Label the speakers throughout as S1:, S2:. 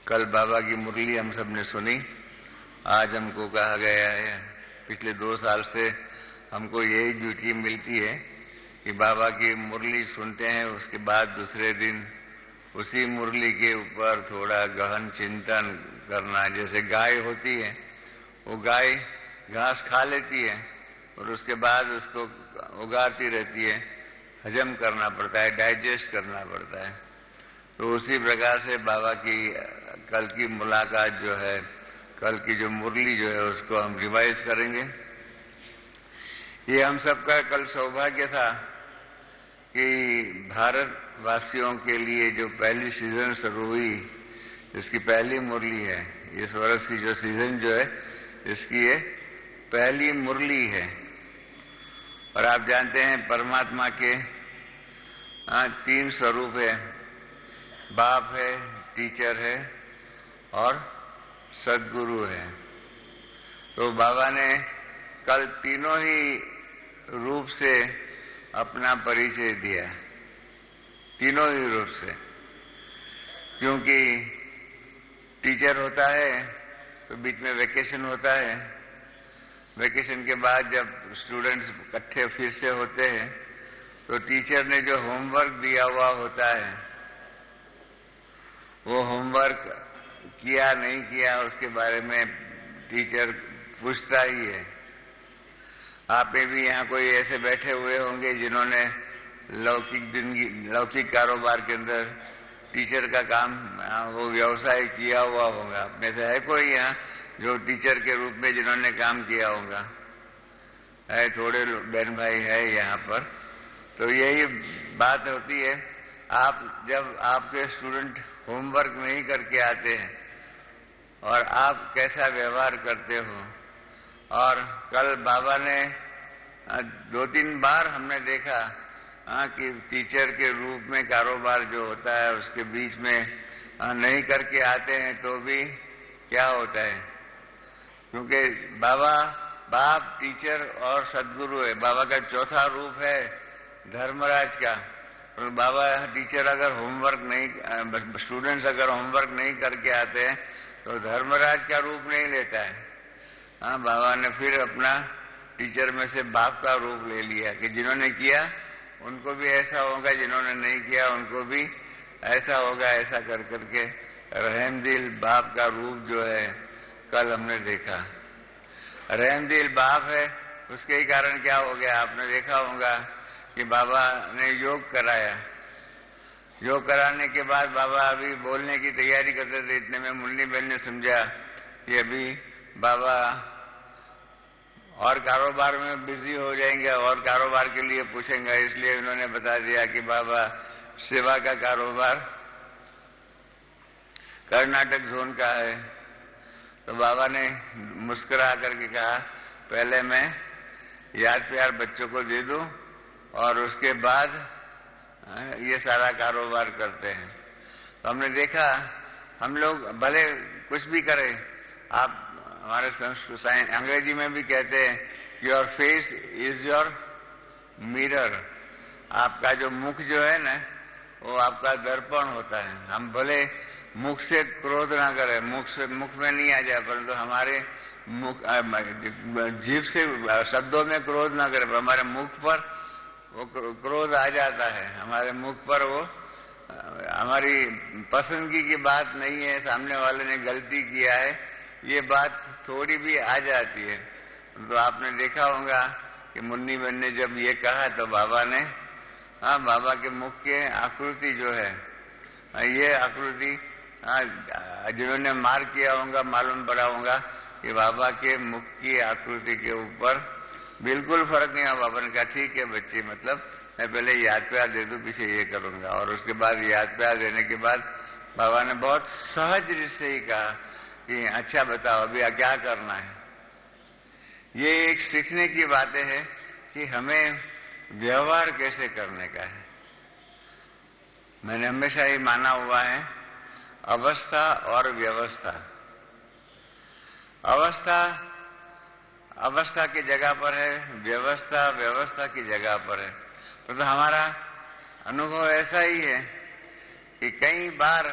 S1: कल बाबा की मुरली हम सब ने सुनी। आज हमको कहा गया है, पिछले 2 साल से हमको यही ड्यूटी मिलती है कि बाबा की मुरली सुनते हैं, उसके बाद दूसरे दिन उसी मुरली के ऊपर थोड़ा गहन चिंतन करना। जैसे गाय होती है, वो गाय घास खा लेती है और उसके बाद उसको उगाती रहती है, हजम करना पड़ता है, डाइजेस्ट करना पड़ता है। तो उसी प्रकार से बाबा की कल की मुलाकात जो है, कल की जो मुरली जो है, उसको हम रिवाइज करेंगे। ये हम सबका कल सौभाग्य था कि भारतवासियों के लिए जो पहली सीजन शुरू हुई, इसकी पहली मुरली है। इस वर्ष की जो सीजन जो है, इसकी ये पहली मुरली है। और आप जानते हैं परमात्मा के 3 स्वरूप है, बाप है, टीचर है और सद्गुरु है। तो बाबा ने कल तीनों ही रूप से अपना परिचय दिया, तीनों ही रूप से। क्योंकि टीचर होता है तो बीच में वेकेशन होता है, वेकेशन के बाद जब स्टूडेंट्स इकट्ठे फिर से होते हैं तो टीचर ने जो होमवर्क दिया हुआ होता है, वो होमवर्क किया नहीं किया उसके बारे में टीचर पूछता ही है। आप में भी यहाँ कोई ऐसे बैठे हुए होंगे जिन्होंने लौकिक कारोबार के अंदर टीचर का काम, वो व्यवसाय किया हुआ होगा। अपने से है कोई यहाँ जो टीचर के रूप में जिन्होंने काम किया होगा? है, थोड़े बहन भाई है यहाँ पर। तो यही बात होती है, आप जब आपके स्टूडेंट होमवर्क नहीं करके आते हैं और आप कैसा व्यवहार करते हो। और कल बाबा ने 2-3 बार हमने देखा कि टीचर के रूप में कारोबार जो होता है उसके बीच में नहीं करके आते हैं तो भी क्या होता है, क्योंकि बाबा बाप, टीचर और सद्गुरु है। बाबा का चौथा रूप है धर्मराज का। और बाबा टीचर अगर होमवर्क नहीं, स्टूडेंट्स अगर होमवर्क नहीं करके आते हैं तो धर्मराज का रूप नहीं लेता है। बाबा ने फिर अपना टीचर में से बाप का रूप ले लिया कि जिन्होंने किया उनको भी ऐसा होगा, जिन्होंने नहीं किया उनको भी ऐसा होगा। ऐसा कर करके रहमदिल बाप का रूप जो है कल हमने देखा। रहमदिल बाप है, उसके ही कारण क्या हो गया, आपने देखा होगा कि बाबा ने योग कराया। योग कराने के बाद बाबा अभी बोलने की तैयारी करते थे, इतने में मुन्नी बहन ने समझा कि अभी बाबा और कारोबार में बिजी हो जाएंगे और कारोबार के लिए पूछेंगे, इसलिए उन्होंने बता दिया कि बाबा सेवा का कारोबार कर्नाटक जोन का है। तो बाबा ने मुस्कुरा करके कहा, पहले मैं याद प्यार बच्चों को दे दूं और उसके बाद ये सारा कारोबार करते हैं। तो हमने देखा, हम लोग भले कुछ भी करें, आप हमारे संस्कृत अंग्रेजी में भी कहते हैं, your face is your mirror. आपका जो मुख जो है ना, वो आपका दर्पण होता है। हम भले मुख से क्रोध ना करें, मुख में नहीं आ जाए, परंतु हमारे मुख, जीभ से शब्दों में क्रोध ना करें, हमारे मुख पर वो क्रोध आ जाता है। हमारे मुख पर वो हमारी पसंदगी की बात नहीं है, सामने वाले ने गलती किया है, ये बात थोड़ी भी आ जाती है। तो आपने देखा होगा कि मुन्नी बहन ने जब ये कहा तो बाबा ने, बाबा के मुख के आकृति जो है, ये आकृति जिन्होंने मार किया होगा मालूम पड़ा होगा कि बाबा के मुख की आकृति के ऊपर बिल्कुल फर्क नहीं हुआ। बाबा ने कहा, ठीक है बच्ची, मतलब मैं पहले याद प्यार दे दूं, पीछे ये करूंगा। और उसके बाद याद प्यार देने के बाद बाबा ने बहुत सहज रूप से ही कहा कि अच्छा बताओ अभी क्या करना है। ये एक सीखने की बातें है कि हमें व्यवहार कैसे करने का है। मैंने हमेशा ही माना हुआ है, अवस्था और व्यवस्था। अवस्था की जगह पर है, व्यवस्था की जगह पर है। तो हमारा अनुभव ऐसा ही है कि कई बार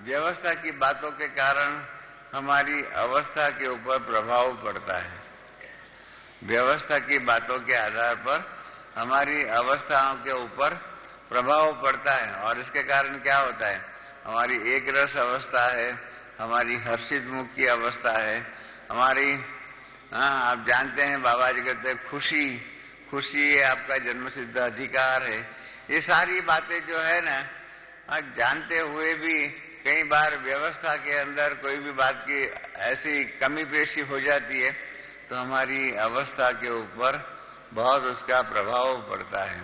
S1: व्यवस्था की बातों के कारण हमारी अवस्था के ऊपर प्रभाव पड़ता है। व्यवस्था की बातों के आधार पर हमारी अवस्थाओं के ऊपर प्रभाव पड़ता है, और इसके कारण क्या होता है, हमारी एक रस अवस्था है, हमारी हर्षित मुख की अवस्था है, हमारी आप जानते हैं बाबा जी कहते हैं खुशी, खुशी ये आपका जन्मसिद्ध अधिकार है। ये सारी बातें जो है ना, जानते हुए भी कई बार व्यवस्था के अंदर कोई भी बात की ऐसी कमी पेशी हो जाती है तो हमारी अवस्था के ऊपर बहुत उसका प्रभाव पड़ता है।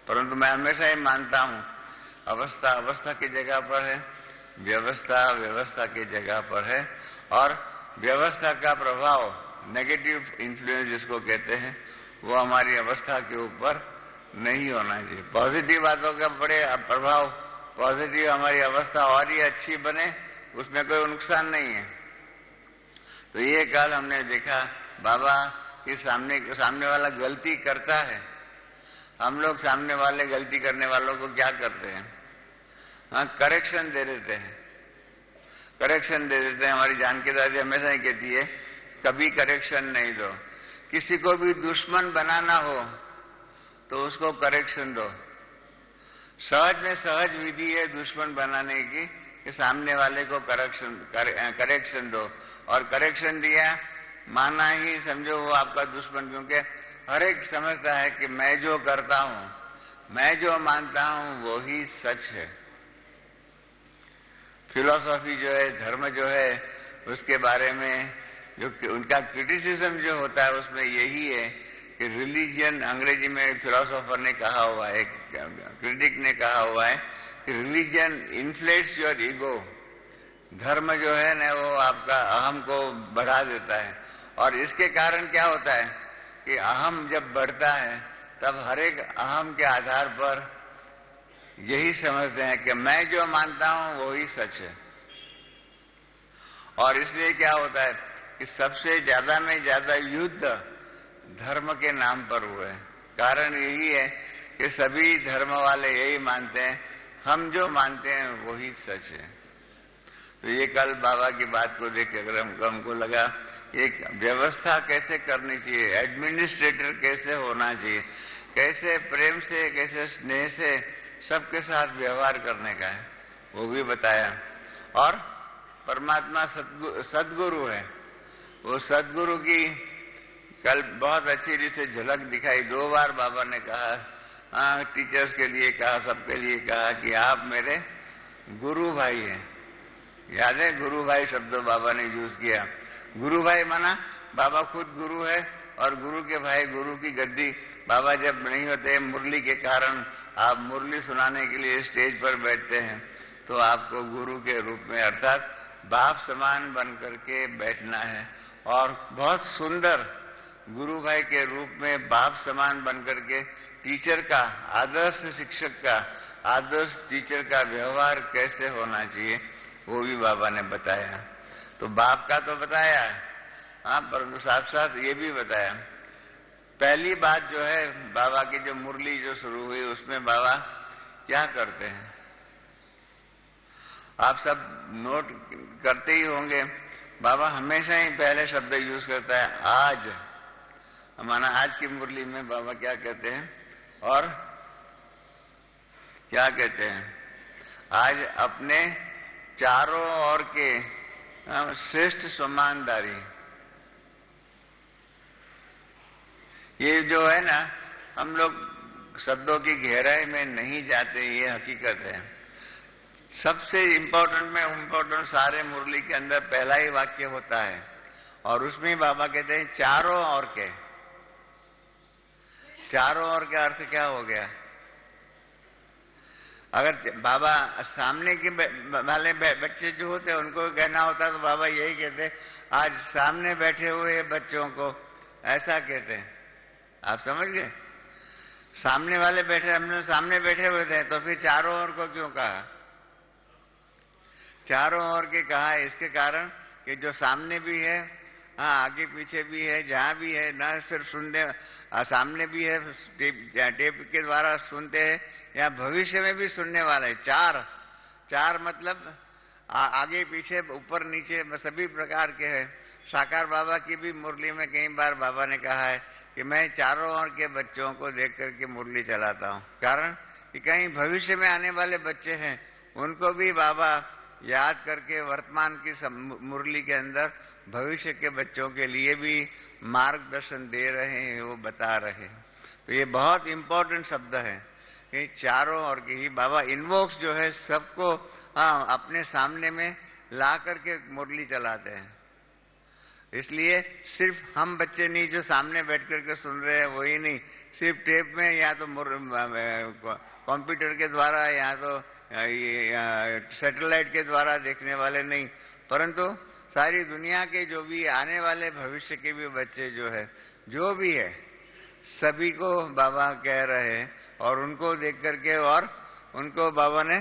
S1: परंतु मैं हमेशा ही मानता हूं, अवस्था अवस्था की जगह पर है, व्यवस्था व्यवस्था की जगह पर है, और व्यवस्था का प्रभाव, नेगेटिव इन्फ्लुएंस जिसको कहते हैं, वो हमारी अवस्था के ऊपर नहीं होना चाहिए। पॉजिटिव बातों का बड़े प्रभाव, पॉजिटिव हमारी अवस्था और ही अच्छी बने, उसमें कोई नुकसान नहीं है। तो ये कल हमने देखा बाबा कि सामने वाला गलती करता है, हम लोग सामने वाले गलती करने वालों को क्या करते हैं, करेक्शन दे देते हैं, करेक्शन दे देते हैं। हमारी जानकी दादी हमेशा ही कहती है कभी करेक्शन नहीं दो। किसी को भी दुश्मन बनाना हो तो उसको करेक्शन दो। सहज में सहज विधि है दुश्मन बनाने की कि सामने वाले को करेक्शन दो, और करेक्शन दिया माना ही समझो वो आपका दुश्मन, क्योंकि हर एक समझता है कि मैं जो करता हूं, मैं जो मानता हूं वो ही सच है। फिलॉसफी जो है, धर्म जो है, उसके बारे में जो उनका क्रिटिसिज्म जो होता है उसमें यही है कि रिलीजियन, अंग्रेजी में फिलोसोफर ने कहा हुआ है, क्रिटिक ने कहा हुआ है कि रिलीजियन इन्फ्लेट्स योर ईगो। धर्म जो है ना वो आपका अहम को बढ़ा देता है, और इसके कारण क्या होता है कि अहम जब बढ़ता है तब हर एक अहम के आधार पर यही समझते हैं कि मैं जो मानता हूं वो ही सच है। और इसलिए क्या होता है कि सबसे ज्यादा में ज्यादा युद्ध धर्म के नाम पर हुए। कारण यही है कि सभी धर्म वाले यही मानते हैं हम जो मानते हैं वही सच है। तो ये कल बाबा की बात को देख कर हमको लगा एक व्यवस्था कैसे करनी चाहिए, एडमिनिस्ट्रेटर कैसे होना चाहिए, कैसे प्रेम से, कैसे स्नेह से सबके साथ व्यवहार करने का है, वो भी बताया। और परमात्मा सद्गुरु है, वो सद्गुरु की कल बहुत अच्छी रीत से झलक दिखाई। 2 बार बाबा ने कहा, टीचर्स के लिए कहा, सबके लिए कहा कि आप मेरे गुरु भाई हैं। याद है गुरु भाई शब्द बाबा ने यूज किया। गुरु भाई माना बाबा खुद गुरु है, और गुरु के भाई, गुरु की गद्दी। बाबा जब नहीं होते मुरली के कारण, आप मुरली सुनाने के लिए स्टेज पर बैठते हैं तो आपको गुरु के रूप में अर्थात बाप समान बन करके बैठना है, और बहुत सुंदर गुरु भाई के रूप में बाप समान बन करके टीचर का, आदर्श शिक्षक का, आदर्श टीचर का व्यवहार कैसे होना चाहिए वो भी बाबा ने बताया। तो बाप का तो बताया, परंतु साथ साथ ये भी बताया। पहली बात जो है बाबा की जो मुरली जो शुरू हुई उसमें बाबा क्या करते हैं, आप सब नोट करते ही होंगे। बाबा हमेशा ही पहले शब्द यूज करता है आज। हमारा आज की मुरली में बाबा क्या कहते हैं, और क्या कहते हैं, आज अपने चारों ओर के श्रेष्ठ सम्मानदारी। ये जो है ना, हम लोग शब्दों की गहराई में नहीं जाते, ये हकीकत है। सबसे इम्पोर्टेंट सारे मुरली के अंदर पहला ही वाक्य होता है, और उसमें बाबा कहते हैं चारों ओर के। चारों ओर का अर्थ क्या हो गया, अगर बाबा सामने के वाले बच्चे जो होते हैं उनको कहना होता तो बाबा यही कहते आज सामने बैठे हुए बच्चों को ऐसा कहते हैं। आप समझ गए, सामने वाले बैठे, हमने सामने बैठे हुए थे तो फिर चारों ओर को क्यों कहा, चारों ओर के कहा इसके कारण कि जो सामने भी है, आगे पीछे भी है, जहां भी है, न सिर्फ सुनने, सामने भी है, टेप के द्वारा सुनते हैं, या भविष्य में भी सुनने वाले। चार मतलब आगे पीछे ऊपर नीचे सभी प्रकार के हैं। साकार बाबा की भी मुरली में कई बार बाबा ने कहा है कि मैं चारों ओर के बच्चों को देख करके मुरली चलाता हूँ। कारण कि कहीं भविष्य में आने वाले बच्चे हैं, उनको भी बाबा याद करके वर्तमान की मुरली के अंदर भविष्य के बच्चों के लिए भी मार्गदर्शन दे रहे हैं, वो बता रहे हैं। तो ये बहुत इंपॉर्टेंट शब्द है कि चारों ओर के ही बाबा इनवॉक्स जो है सबको अपने सामने में ला करके मुरली चलाते हैं। इसलिए सिर्फ हम बच्चे नहीं जो सामने बैठ करके सुन रहे हैं वही नहीं, सिर्फ टेप में या तो कंप्यूटर के द्वारा या तो सैटेलाइट के द्वारा देखने वाले नहीं, परंतु सारी दुनिया के जो भी आने वाले भविष्य के भी बच्चे जो है, जो भी है, सभी को बाबा कह रहे हैं। और उनको देख करके, और उनको बाबा ने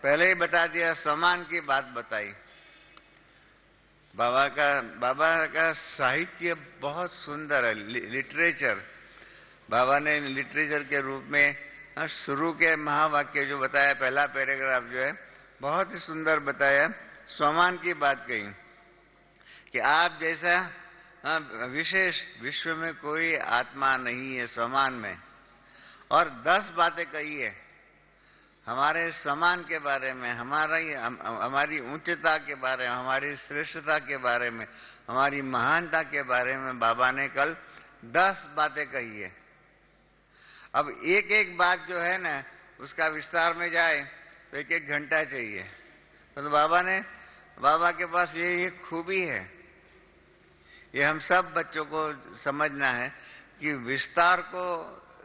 S1: पहले ही बता दिया, सम्मान की बात बताई। बाबा का साहित्य बहुत सुंदर है, लिटरेचर। बाबा ने लिटरेचर के रूप में शुरू के महावाक्य जो बताया, पहला पैराग्राफ जो है बहुत ही सुंदर बताया। सम्मान की बात कही कि आप जैसा विशेष विश्व में कोई आत्मा नहीं है सम्मान में। और 10 बातें कही है हमारे सम्मान के बारे में, हमारी ऊंचता के बारे में, हमारी श्रेष्ठता के बारे में, हमारी महानता के बारे में बाबा ने कल 10 बातें कही है। अब एक एक बात जो है ना, उसका विस्तार में जाए तो 1-1 घंटा चाहिए। तो बाबा के पास ये खूबी है, ये हम सब बच्चों को समझना है कि विस्तार को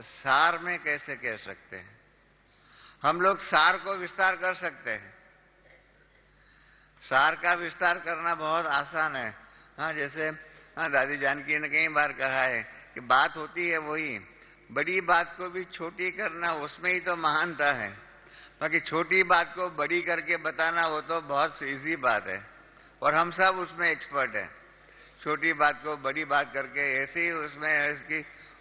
S1: सार में कैसे कह सकते हैं। हम लोग सार को विस्तार कर सकते हैं, सार का विस्तार करना बहुत आसान है। जैसे दादी जानकी ने कई बार कहा है कि बात होती है वही, बड़ी बात को भी छोटी करना, उसमें ही तो महानता है। बाकी छोटी बात को बड़ी करके बताना वो तो बहुत इजी बात है, और हम सब उसमें एक्सपर्ट हैं। छोटी बात को बड़ी बात करके ऐसे ही उसमें इसकी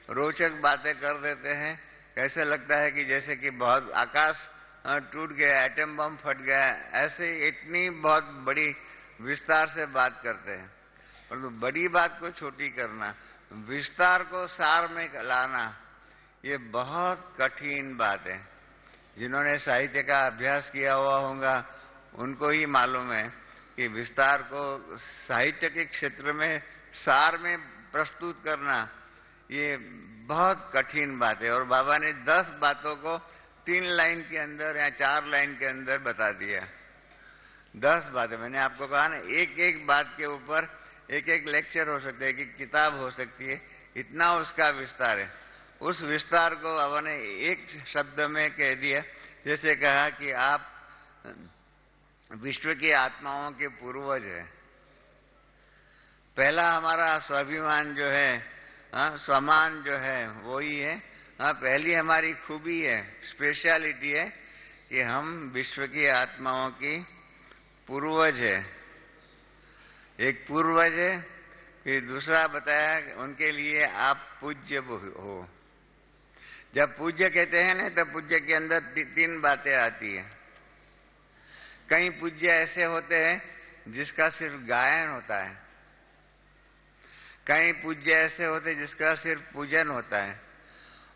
S1: रोचक बातें कर देते हैं। कैसे लगता है कि जैसे कि बहुत आकाश टूट गया, एटम बम फट गया, ऐसे इतनी बहुत बड़ी विस्तार से बात करते हैं। परंतु बड़ी बात को छोटी करना, विस्तार को सार में लाना, ये बहुत कठिन बात है। जिन्होंने साहित्य का अभ्यास किया हुआ होगा उनको ही मालूम है कि विस्तार को साहित्य के क्षेत्र में सार में प्रस्तुत करना ये बहुत कठिन बात है। और बाबा ने 10 बातों को 3 लाइन के अंदर या 4 लाइन के अंदर बता दिया। 10 बातें, मैंने आपको कहा ना, एक एक बात के ऊपर एक एक लेक्चर हो सकता है, कि किताब हो सकती है, इतना उसका विस्तार है। उस विस्तार को बाबा ने एक शब्द में कह दिया। जैसे कहा कि आप विश्व की आत्माओं के पूर्वज है। पहला हमारा स्वाभिमान जो है, सम्मान जो है वो ही है। पहली हमारी खूबी है, स्पेशलिटी है कि हम विश्व की आत्माओं की पूर्वज है। एक पूर्वज है, फिर दूसरा बताया उनके लिए आप पूज्य हो। जब पूज्य कहते हैं ना, तब पूज्य के अंदर 3 बातें आती है। कई पूज्य ऐसे होते हैं जिसका सिर्फ गायन होता है, कई पूज्य ऐसे होते हैं जिसका सिर्फ पूजन होता है,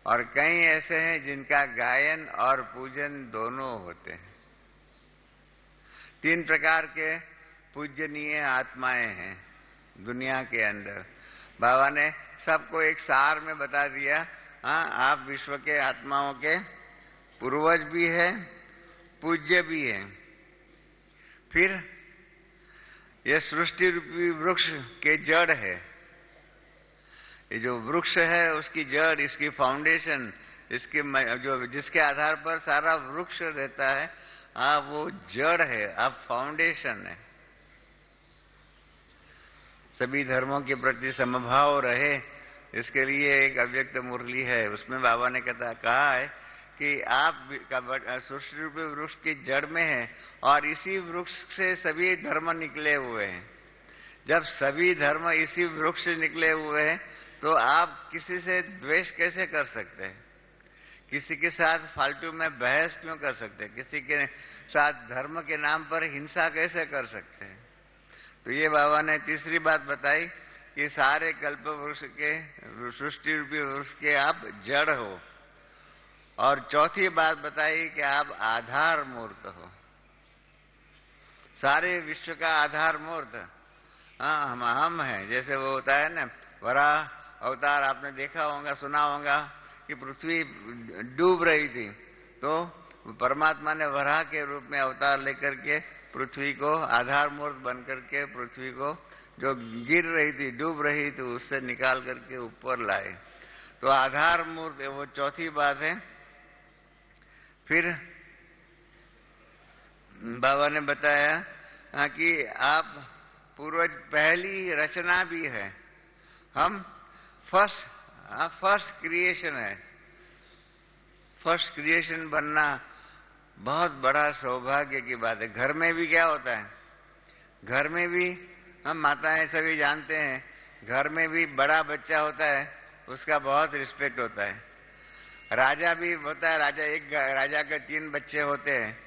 S1: और कई ऐसे हैं जिनका गायन और पूजन दोनों होते हैं। 3 प्रकार के पूजनीय आत्माएं हैं दुनिया के अंदर। बाबा ने सबको एक सार में बता दिया। आप विश्व के आत्माओं के पूर्वज भी है, पूज्य भी है। फिर ये सृष्टि रूपी वृक्ष के जड़ है। ये जो वृक्ष है उसकी जड़, इसकी फाउंडेशन, इसके जो जिसके आधार पर सारा वृक्ष रहता है, वो जड़ है, आप फाउंडेशन है। सभी धर्मों के प्रति समभाव रहे, इसके लिए एक अव्यक्त मुरली है। उसमें बाबा ने कहा है कि आप सृष्टि रूपी वृक्ष की जड़ में है, और इसी वृक्ष से सभी धर्म निकले हुए हैं। जब सभी धर्म इसी वृक्ष से निकले हुए हैं, तो आप किसी से द्वेष कैसे कर सकते हैं? किसी के साथ फालतू में बहस क्यों कर सकते हैं? किसी के साथ धर्म के नाम पर हिंसा कैसे कर सकते हैं? तो ये बाबा ने तीसरी बात बताई कि सारे कल्प वृक्ष के, सृष्टि रूपी वृक्ष के आप जड़ हो। और चौथी बात बताई कि आप आधार मूर्त हो, सारे विश्व का आधार मूर्त। हाँ, हम हैं। जैसे वो होता है ना, वराह अवतार आपने देखा होगा, सुना होगा कि पृथ्वी डूब रही थी, तो परमात्मा ने वराह के रूप में अवतार लेकर के पृथ्वी को आधार मूर्त बन करके पृथ्वी को जो गिर रही थी, डूब रही थी, उससे निकाल करके ऊपर लाए। तो आधार मूर्त वो चौथी बात है। फिर बाबा ने बताया कि आप पूर्वज पहली रचना भी है, हम फर्स्ट क्रिएशन है। फर्स्ट क्रिएशन बनना बहुत बड़ा सौभाग्य की बात है। घर में भी क्या होता है, घर में भी हम माताएं सभी जानते हैं, घर में भी बड़ा बच्चा होता है, उसका बहुत रिस्पेक्ट होता है। राजा भी होता है, राजा के 3 बच्चे होते हैं,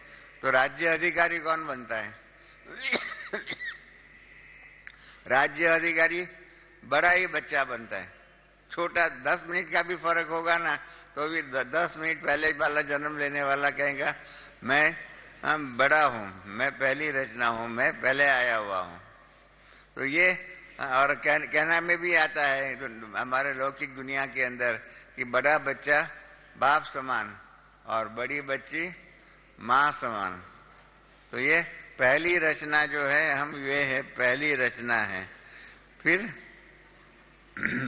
S1: तो राज्य अधिकारी कौन बनता है? राज्य अधिकारी बड़ा ही बच्चा बनता है। छोटा 10 मिनट का भी फर्क होगा ना, तो भी 10 मिनट पहले वाला जन्म लेने वाला कहेगा मैं बड़ा हूं, मैं पहली रचना हूं, मैं पहले आया हुआ हूं। तो ये और कहना में भी आता है तो हमारे लौकिक दुनिया के अंदर कि बड़ा बच्चा बाप समान और बड़ी बच्ची माँ समान। तो ये पहली रचना जो है, हम ये है पहली रचना है। फिर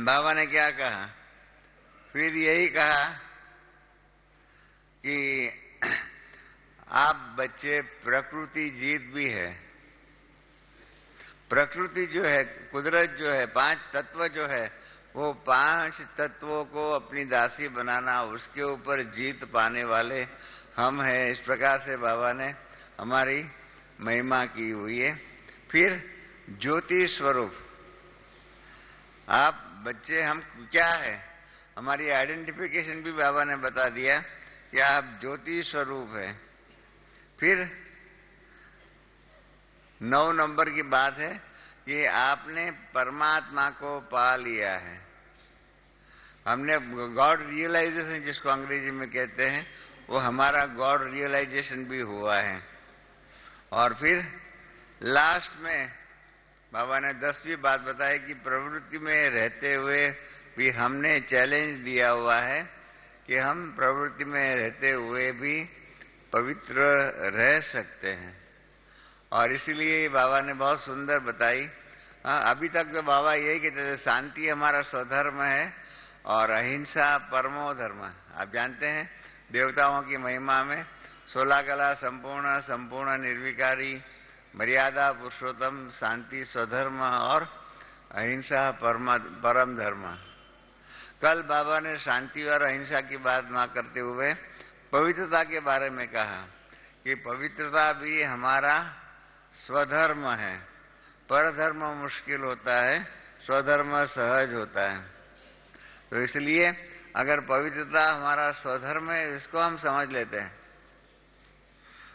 S1: बाबा ने क्या कहा? फिर यही कहा कि आप बच्चे प्रकृति जीत भी है। प्रकृति जो है, कुदरत जो है, 5 तत्व जो है, वो 5 तत्वों को अपनी दासी बनाना, उसके ऊपर जीत पाने वाले हम हैं। इस प्रकार से बाबा ने हमारी महिमा की हुई है। फिर ज्योति स्वरूप, आप बच्चे हम क्या है, हमारी आइडेंटिफिकेशन भी बाबा ने बता दिया कि आप ज्योति स्वरूप है। फिर 9 नंबर की बात है कि आपने परमात्मा को पा लिया है। हमने गॉड रियलाइजेशन जिसको अंग्रेजी में कहते हैं, वो हमारा गॉड रियलाइजेशन भी हुआ है। और फिर लास्ट में बाबा ने 10वीं बात बताई कि प्रवृत्ति में रहते हुए भी हमने चैलेंज दिया हुआ है कि हम प्रवृत्ति में रहते हुए भी पवित्र रह सकते हैं। और इसीलिए बाबा ने बहुत सुंदर बताई। अभी तक तो बाबा यही कहते थे, शांति हमारा स्वधर्म है और अहिंसा परमो धर्म। आप जानते हैं देवताओं की महिमा में 16 कला संपूर्ण, संपूर्ण निर्विकारी, मर्यादा पुरुषोत्तम, शांति स्वधर्म और अहिंसा परम धर्म। कल बाबा ने शांति और अहिंसा की बात ना करते हुए पवित्रता के बारे में कहा कि पवित्रता भी हमारा स्वधर्म है। परधर्म मुश्किल होता है, स्वधर्म सहज होता है। तो इसलिए अगर पवित्रता हमारा स्वधर्म है, इसको हम समझ लेते हैं।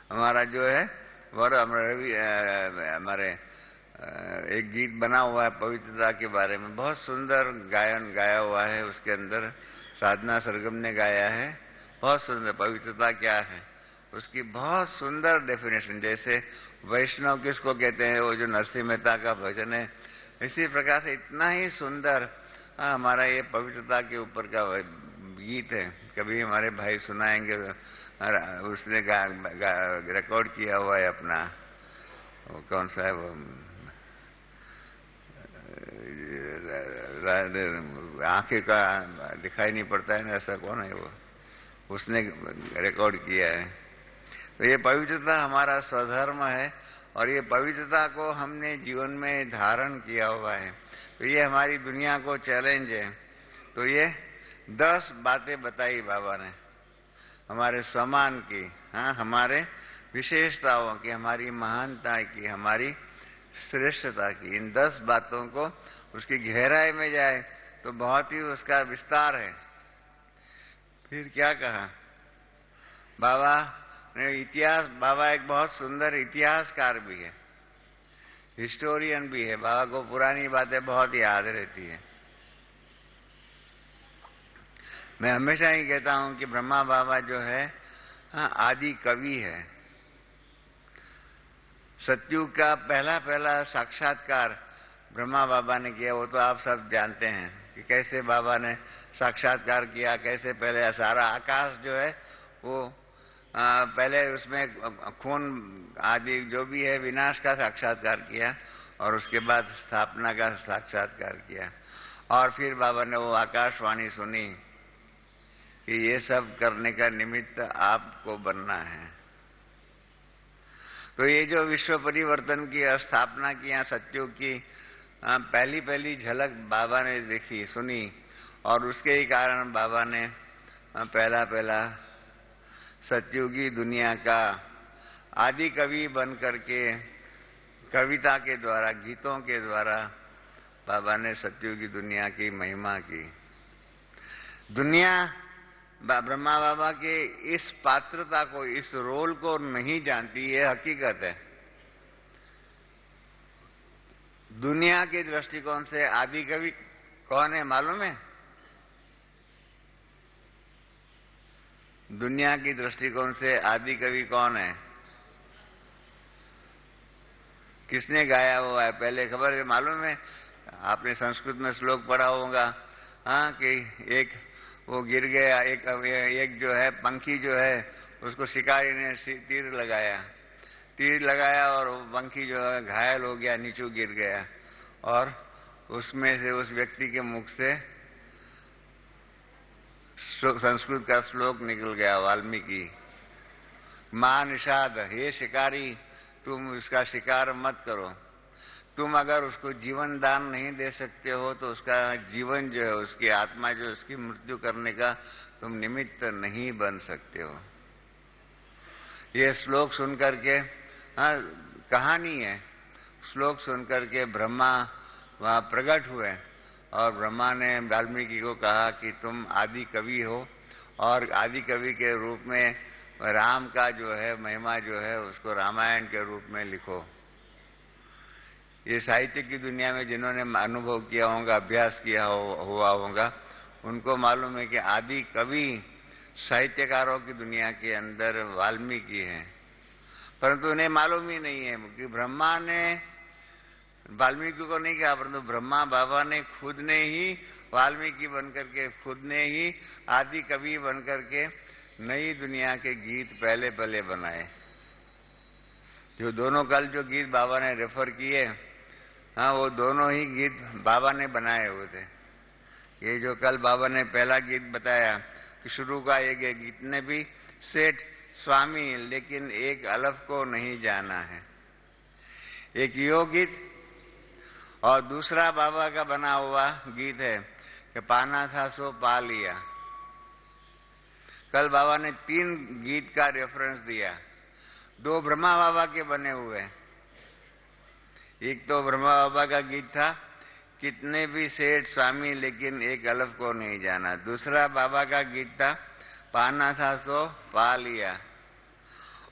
S1: हमारा जो है और हमारे एक गीत बना हुआ है पवित्रता के बारे में, बहुत सुंदर गायन गाया हुआ है, उसके अंदर साधना सरगम ने गाया है। बहुत सुंदर पवित्रता क्या है, उसकी बहुत सुंदर डेफिनेशन। जैसे वैष्णव किसको कहते हैं, वो जो नरसिंह मेहता का भजन है, इसी प्रकार से इतना ही सुंदर हमारा ये पवित्रता के ऊपर का गीत है। कभी हमारे भाई सुनाएंगे, उसने रिकॉर्ड किया हुआ है अपना, वो कौन सा है, वो आंखें का दिखाई नहीं पड़ता है ना, ऐसा कौन है वो, उसने रिकॉर्ड किया है। तो ये पवित्रता हमारा स्वधर्म है और ये पवित्रता को हमने जीवन में धारण किया हुआ है। तो ये हमारी दुनिया को चैलेंज है। तो ये 10 बातें बताई बाबा ने हमारे सम्मान की, हाँ, हमारे विशेषताओं की, हमारी महानता की, हमारी श्रेष्ठता की। इन 10 बातों को उसकी गहराई में जाए तो बहुत ही उसका विस्तार है। फिर क्या कहा बाबा ने? इतिहास, बाबा एक बहुत सुंदर इतिहासकार भी है, हिस्टोरियन भी है। बाबा को पुरानी बातें बहुत याद रहती है। मैं हमेशा ही कहता हूं कि ब्रह्मा बाबा जो है आदि कवि है। सतयुग का पहला साक्षात्कार ब्रह्मा बाबा ने किया, वो तो आप सब जानते हैं कि कैसे बाबा ने साक्षात्कार किया, कैसे पहले सारा आकाश जो है वो पहले उसमें खून आदि जो भी है विनाश का साक्षात्कार किया और उसके बाद स्थापना का साक्षात्कार किया। और फिर बाबा ने वो आकाशवाणी सुनी कि ये सब करने का निमित्त आपको बनना है। तो ये जो विश्व परिवर्तन की स्थापना की यहाँ सतयुग की पहली झलक बाबा ने देखी, सुनी, और उसके ही कारण बाबा ने पहला सतयुगी दुनिया का आदि कवि बन करके कविता के द्वारा, गीतों के द्वारा बाबा ने सतयुगी दुनिया की महिमा की। दुनिया ब्रह्मा बाबा के इस पात्रता को, इस रोल को नहीं जानती, ये हकीकत है। दुनिया के दृष्टिकोण से आदि कवि कौन है मालूम है? दुनिया की दृष्टिकोण से आदि कवि कौन है? किसने गाया हुआ है? पहले खबर है, मालूम है? आपने संस्कृत में श्लोक पढ़ा होगा कि एक वो गिर गया, एक जो है पंखी जो है उसको शिकारी ने तीर लगाया और वो पंखी जो है घायल हो गया, नीचे गिर गया और उसमें से उस व्यक्ति के मुख से संस्कृत का श्लोक निकल गया, वाल्मीकि। मां निषाद, हे शिकारी तुम उसका शिकार मत करो। तुम अगर उसको जीवन दान नहीं दे सकते हो तो उसका जीवन जो है, उसकी आत्मा जो, उसकी मृत्यु करने का तुम निमित्त नहीं बन सकते हो। ये श्लोक सुनकर के, कहानी है, श्लोक सुनकर के ब्रह्मा वहां प्रकट हुए और ब्रह्मा ने वाल्मीकि को कहा कि तुम आदि कवि हो और आदि कवि के रूप में राम का जो है महिमा जो है उसको रामायण के रूप में लिखो। ये साहित्य की दुनिया में जिन्होंने अनुभव किया होगा, अभ्यास किया हुआ होगा, उनको मालूम है कि आदि कवि साहित्यकारों की दुनिया के अंदर वाल्मीकि हैं। परंतु उन्हें मालूम ही नहीं है कि ब्रह्मा ने वाल्मीकि को नहीं कहा, परंतु ब्रह्मा बाबा ने खुद ने ही वाल्मीकि बनकर के, खुद ने ही आदि कवि बनकर के नई दुनिया के गीत पहले बनाए। जो दोनों कल जो गीत बाबा ने रेफर किए, वो दोनों ही गीत बाबा ने बनाए हुए थे। ये जो कल बाबा ने पहला गीत बताया कि शुरू का एक गीत ने भी सेठ स्वामी लेकिन एक अलफ को नहीं जाना है, एक यो गीत, और दूसरा बाबा का बना हुआ गीत है कि पाना था सो पा लिया। कल बाबा ने 3 गीत का रेफरेंस दिया, 2 ब्रह्मा बाबा के बने हुए। एक तो ब्रह्मा बाबा का गीत था कितने भी सेठ स्वामी लेकिन एक अलफ को नहीं जाना। दूसरा बाबा का गीत था पाना था सो पा लिया।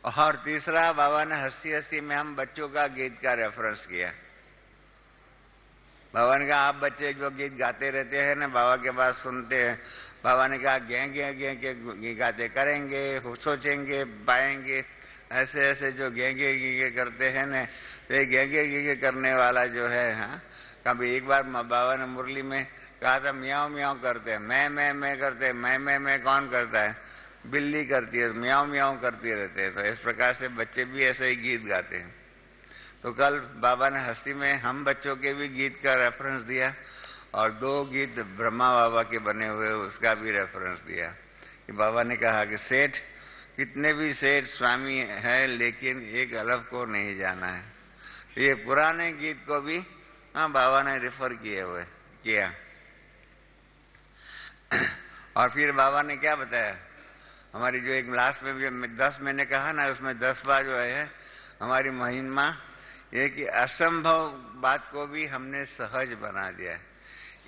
S1: और तीसरा बाबा ने हंसी हंसी में हम बच्चों का गीत का रेफरेंस किया। बाबा ने कहा आप बच्चे जो गीत गाते रहते हैं ना, बाबा के पास सुनते हैं, बाबा ने कहा गे गे गे के गाते करेंगे, सोचेंगे, पाएंगे, ऐसे जो गेंगे गीगे करते हैं ना, तो ये गेंगे गीगे करने वाला जो है, कभी एक बार बाबा ने मुरली में कहा था म्याऊं म्याऊं करते हैं, मैं करते, मैं कौन करता है? बिल्ली करती है, म्याऊं म्याऊं करती रहते हैं। तो इस प्रकार से बच्चे भी ऐसे ही गीत गाते हैं। तो कल बाबा ने हंसी में हम बच्चों के भी गीत का रेफरेंस दिया और 2 गीत ब्रह्मा बाबा के बने हुए उसका भी रेफरेंस दिया कि बाबा ने कहा कि सेठ कितने भी सेठ स्वामी है लेकिन एक अलफ को नहीं जाना है। तो ये पुराने गीत को भी बाबा ने रेफर किया। और फिर बाबा ने क्या बताया, हमारी जो एक लास्ट में 10 मैंने कहा ना, उसमें 10वां जो है हमारी महिमा ये कि असंभव बात को भी हमने सहज बना दिया।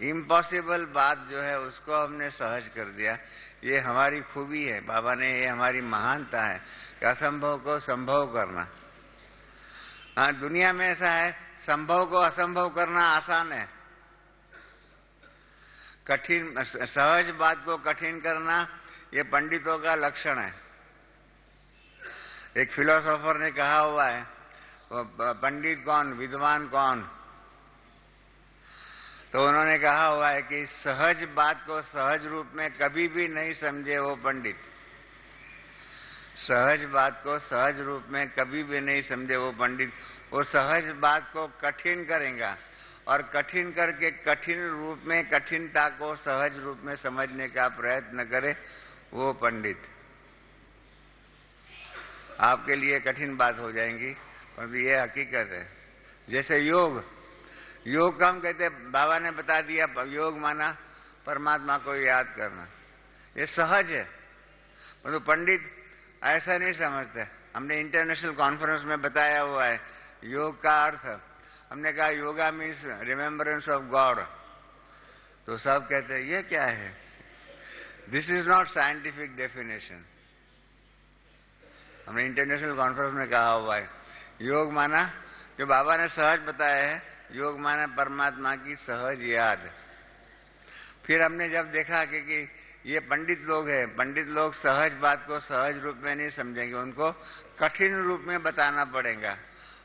S1: इम्पॉसिबल बात जो है उसको हमने सहज कर दिया। ये हमारी खूबी है बाबा ने, ये हमारी महानता है कि असंभव को संभव करना। हाँ, दुनिया में ऐसा है, संभव को असंभव करना आसान है, कठिन सहज बात को कठिन करना ये पंडितों का लक्षण है। एक फिलोसोफर ने कहा हुआ है, पंडित कौन, विद्वान कौन? तो उन्होंने कहा हुआ है कि सहज बात को सहज रूप में कभी भी नहीं समझे वो पंडित। सहज बात को सहज रूप में कभी भी नहीं समझे वो पंडित। वो सहज बात को कठिन करेगा और कठिन करके कठिन रूप में कठिनता को सहज रूप में समझने का प्रयत्न करे वो पंडित। आपके लिए कठिन बात हो जाएंगी, परंतु ये हकीकत है। जैसे योग का हम कहते हैं, बाबा ने बता दिया योग माना परमात्मा को याद करना, ये सहज है, परंतु पंडित ऐसा नहीं समझते। हमने इंटरनेशनल कॉन्फ्रेंस में बताया हुआ है योग का अर्थ। हमने कहा yoga means remembrance of God, तो सब कहते हैं ये क्या है, this is not scientific definition. हमने इंटरनेशनल कॉन्फ्रेंस में कहा हुआ है योग माना, जो बाबा ने सहज बताया है, योग माना परमात्मा की सहज याद। फिर हमने जब देखा कि ये पंडित लोग हैं, पंडित लोग सहज बात को सहज रूप में नहीं समझेंगे, उनको कठिन रूप में बताना पड़ेगा,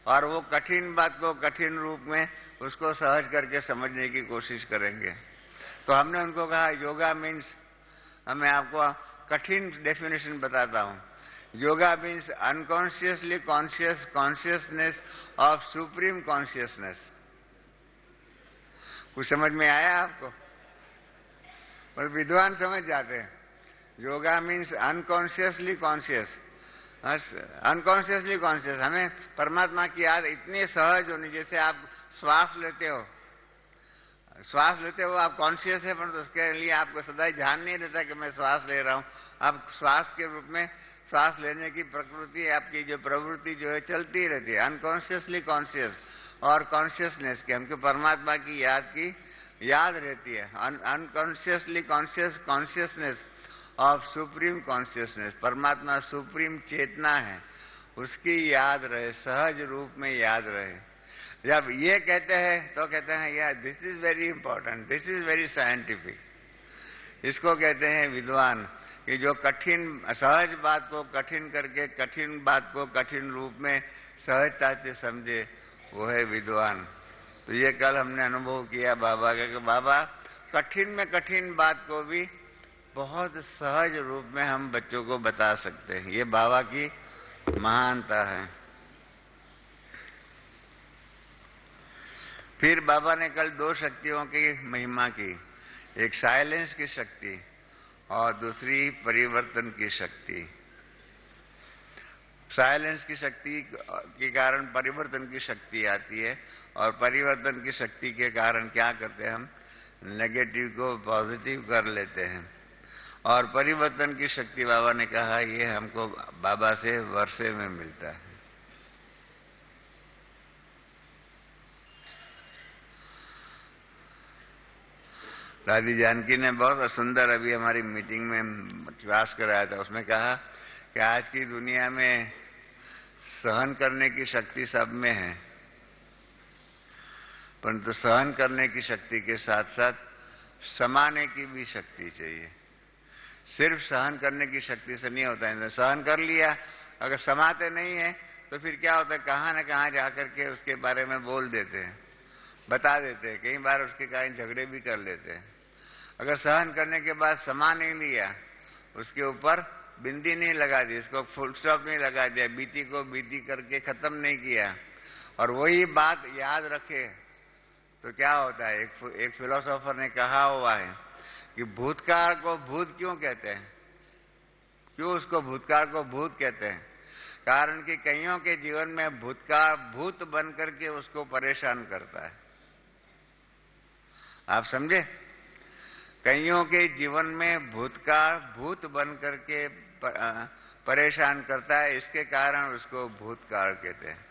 S1: और वो कठिन बात को कठिन रूप में उसको सहज करके समझने की कोशिश करेंगे। तो हमने उनको कहा योगा मीन्स, मैं आपको कठिन डेफिनेशन बताता हूं, yoga means unconsciously conscious consciousness of supreme consciousness. कुछ समझ में आया आपको? पर विद्वान समझ जाते हैं yoga means unconsciously conscious, unconsciously conscious. हमें परमात्मा की याद इतनी सहज होनी, जैसे आप श्वास लेते हो आप कॉन्शियस है, पर उसके लिए आपको सदा ध्यान नहीं रहता कि मैं श्वास ले रहा हूं। आप श्वास के रूप में श्वास लेने की प्रकृति, आपकी जो प्रवृत्ति जो है चलती रहती है, अनकॉन्शियसली कॉन्शियस और कॉन्शियसनेस की, हमको परमात्मा की याद रहती है। Unconsciously conscious consciousness of supreme consciousness, परमात्मा सुप्रीम चेतना है, उसकी याद रहे, सहज रूप में याद रहे। जब ये कहते हैं तो कहते हैं यार this is very important, this is very scientific. इसको कहते हैं विद्वान, कि जो कठिन सहज बात को कठिन करके कठिन बात को कठिन रूप में सहजता से समझे, वो है विद्वान। तो ये कल हमने अनुभव किया बाबा का, कि बाबा कठिन में कठिन बात को भी बहुत सहज रूप में हम बच्चों को बता सकते हैं। ये बाबा की महानता है। फिर बाबा ने कल दो शक्तियों की महिमा की, एक साइलेंस की शक्ति और दूसरी परिवर्तन की शक्ति। साइलेंस की शक्ति के कारण परिवर्तन की शक्ति आती है, और परिवर्तन की शक्ति के कारण क्या करते हैं, हम नेगेटिव को पॉजिटिव कर लेते हैं। और परिवर्तन की शक्ति बाबा ने कहा ये हमको बाबा से वर्षे में मिलता है। दादी जानकी ने बहुत सुंदर अभी हमारी मीटिंग में क्लास कराया था, उसमें कहा कि आज की दुनिया में सहन करने की शक्ति सब में है, परंतु सहन करने की शक्ति के साथ साथ समाने की भी शक्ति चाहिए। सिर्फ सहन करने की शक्ति से नहीं होता है। सहन कर लिया, अगर समाते नहीं है तो फिर क्या होता है, कहां न कहां जाकर के उसके बारे में बोल देते हैं, बता देते हैं, कई बार उसके कारण झगड़े भी कर लेते हैं। अगर सहन करने के बाद समा नहीं लिया, उसके ऊपर बिंदी नहीं लगा दी, इसको फुल स्टॉप नहीं लगा दिया, बीती को बीती करके खत्म नहीं किया, और वही बात याद रखे, तो क्या होता है। एक फिलोसोफर ने कहा हुआ है कि भूतकाल को भूत क्यों कहते हैं, क्यों उसको भूतकाल को भूत कहते हैं? कारण कि कईयों के जीवन में भूतकाल भूत बन करके उसको परेशान करता है। आप समझे? कईयों के जीवन में भूतकाल भूत बन करके परेशान करता है, इसके कारण उसको भूतकाल कहते हैं।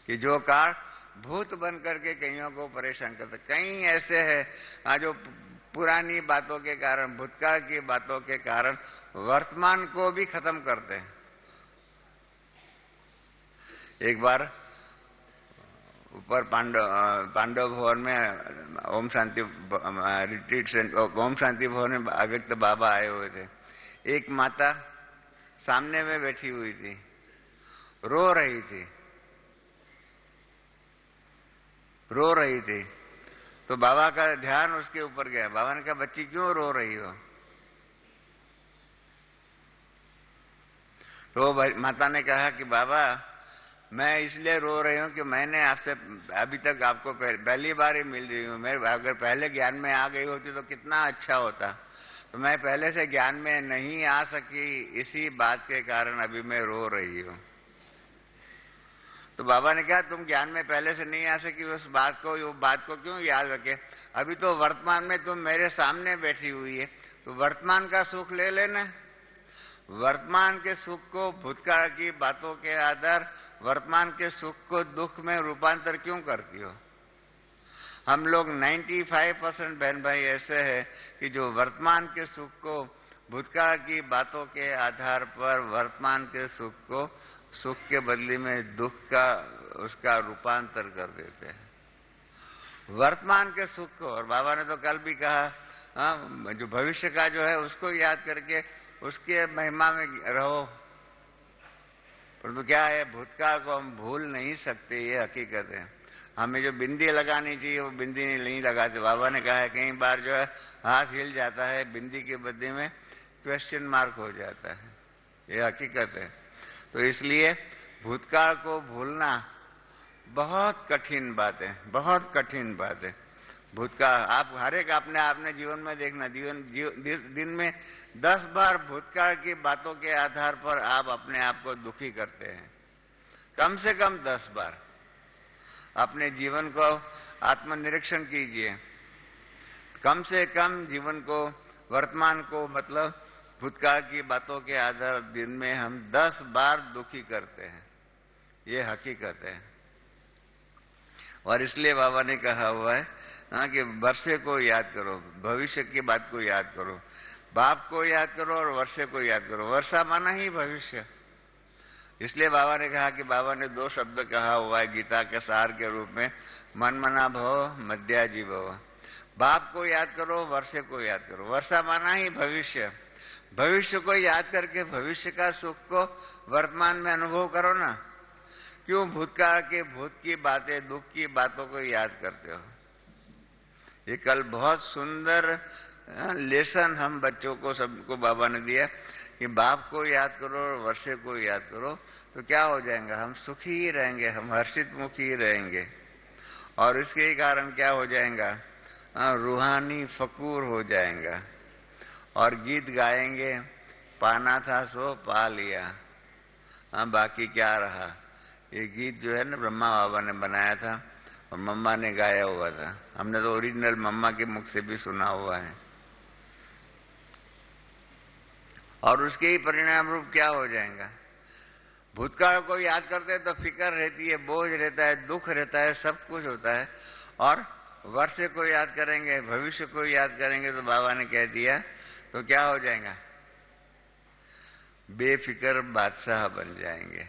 S1: कि जो काल भूत बन करके कईयों को परेशान करते। कई ऐसे हैं जो पुरानी बातों के कारण, भूतकाल की बातों के कारण वर्तमान को भी खत्म करते हैं। एक बार ऊपर पांडव भवन में ओम शांति रिट्रीट सेंटर, ओम शांति भवन में अव्यक्त बाबा आए हुए थे। एक माता सामने में बैठी हुई थी, रो रही थी। तो बाबा का ध्यान उसके ऊपर गया। बाबा ने कहा, बच्ची क्यों रो रही हो? तो माता ने कहा कि बाबा, मैं इसलिए रो रही हूं कि मैंने आपसे अभी तक आपको पहली बार ही मिल रही हूं। मैं अगर पहले ज्ञान में आ गई होती तो कितना अच्छा होता। तो मैं पहले से ज्ञान में नहीं आ सकी, इसी बात के कारण अभी मैं रो रही हूं। तो बाबा ने कहा, तुम ज्ञान में पहले से नहीं आ सकी, उस बात को क्यों याद रखे? अभी तो वर्तमान में तुम मेरे सामने बैठी हुई है, तो वर्तमान का सुख ले लेना। वर्तमान के सुख को भूतकाल की बातों के आधार, वर्तमान के सुख को दुख में रूपांतर क्यों करती हो? हम लोग 95% बहन भाई ऐसे हैं कि जो वर्तमान के सुख को भूतकाल की बातों के आधार पर वर्तमान के सुख को, सुख के बदले में दुख का उसका रूपांतर कर देते हैं, वर्तमान के सुख को। और बाबा ने तो कल भी कहा, जो भविष्य का जो है उसको याद करके उसके महिमा में रहो। परंतु क्या है, भूतकाल को हम भूल नहीं सकते, ये हकीकत है। हमें जो बिंदी लगानी चाहिए वो बिंदी नहीं लगाते। बाबा ने कहा है कई बार जो है हाथ हिल जाता है, बिंदी के बदले में क्वेश्चन मार्क हो जाता है, ये हकीकत है। तो इसलिए भूतकाल को भूलना बहुत कठिन बात है, बहुत कठिन बात है। भूतकाल आप हर एक आपने जीवन में देखना, दिन में 10 बार भूतकाल की बातों के आधार पर आप अपने आप को दुखी करते हैं, कम से कम 10 बार। अपने जीवन को आत्मनिरीक्षण कीजिए, कम से कम जीवन को, वर्तमान को, मतलब भूतकाल की बातों के आधार दिन में हम 10 बार दुखी करते हैं, ये हकीकत है। और इसलिए बाबा ने कहा हुआ है कि वर्षे को याद करो, भविष्य की बात को याद करो, बाप को याद करो और वर्षे को याद करो। वर्षा माना ही भविष्य। इसलिए बाबा ने कहा कि बाबा ने 2 शब्द कहा हुआ है गीता के सार के रूप में, मन मना भव, मध्याजी भव। बाप को याद करो, वर्षे को याद करो। वर्षा माना ही भविष्य। भविष्य को याद करके भविष्य का सुख को वर्तमान में अनुभव करो ना। क्यों भूतकाल के भूत की बातें, दुख की बातों को याद करते हो? ये कल बहुत सुंदर लेसन हम बच्चों को, सबको बाबा ने दिया कि बाप को याद करो और वर्षे को याद करो, तो क्या हो जाएगा? हम सुखी ही रहेंगे, हम हर्षित मुखी ही रहेंगे। और इसके कारण क्या हो जाएगा? रूहानी फकूर हो जाएगा। और गीत गाएंगे, पाना था सो पा लिया, बाकी क्या रहा। ये गीत जो है ना ब्रह्मा बाबा ने बनाया था और मम्मा ने गाया हुआ था। हमने तो ओरिजिनल मम्मा के मुख से भी सुना हुआ है। और उसके ही परिणाम रूप क्या हो जाएगा? भूतकाल को याद करते हैं तो फिक्र रहती है, बोझ रहता है, दुख रहता है, सब कुछ होता है। और वर्षे को याद करेंगे, भविष्य को याद करेंगे, तो बाबा ने कह दिया तो क्या हो जाएगा? बेफिक्र बादशाह बन जाएंगे।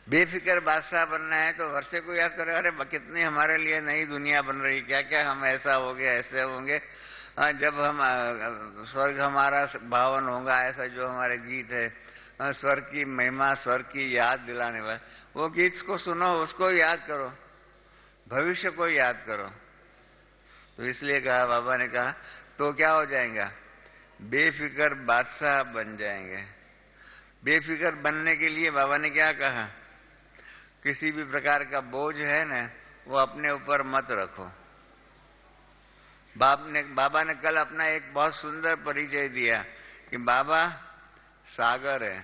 S1: बेफिक्र बादशाह बनना है तो वर्षे को याद करें, अरे कितनी हमारे लिए नई दुनिया बन रही, क्या क्या हम ऐसा हो गए, ऐसे होंगे। जब हम स्वर्ग हमारा भावन होगा, ऐसा जो हमारे गीत है, स्वर्ग की महिमा, स्वर्ग की याद दिलाने वाला, वो गीत को सुनो, उसको याद करो, भविष्य को याद करो। तो इसलिए कहा, बाबा ने कहा तो क्या हो जाएगा? बेफिक्र बादशाह बन जाएंगे। बेफिक्र बनने के लिए बाबा ने क्या कहा? किसी भी प्रकार का बोझ है ना, वो अपने ऊपर मत रखो। बाबा ने कल अपना एक बहुत सुंदर परिचय दिया कि बाबा सागर है।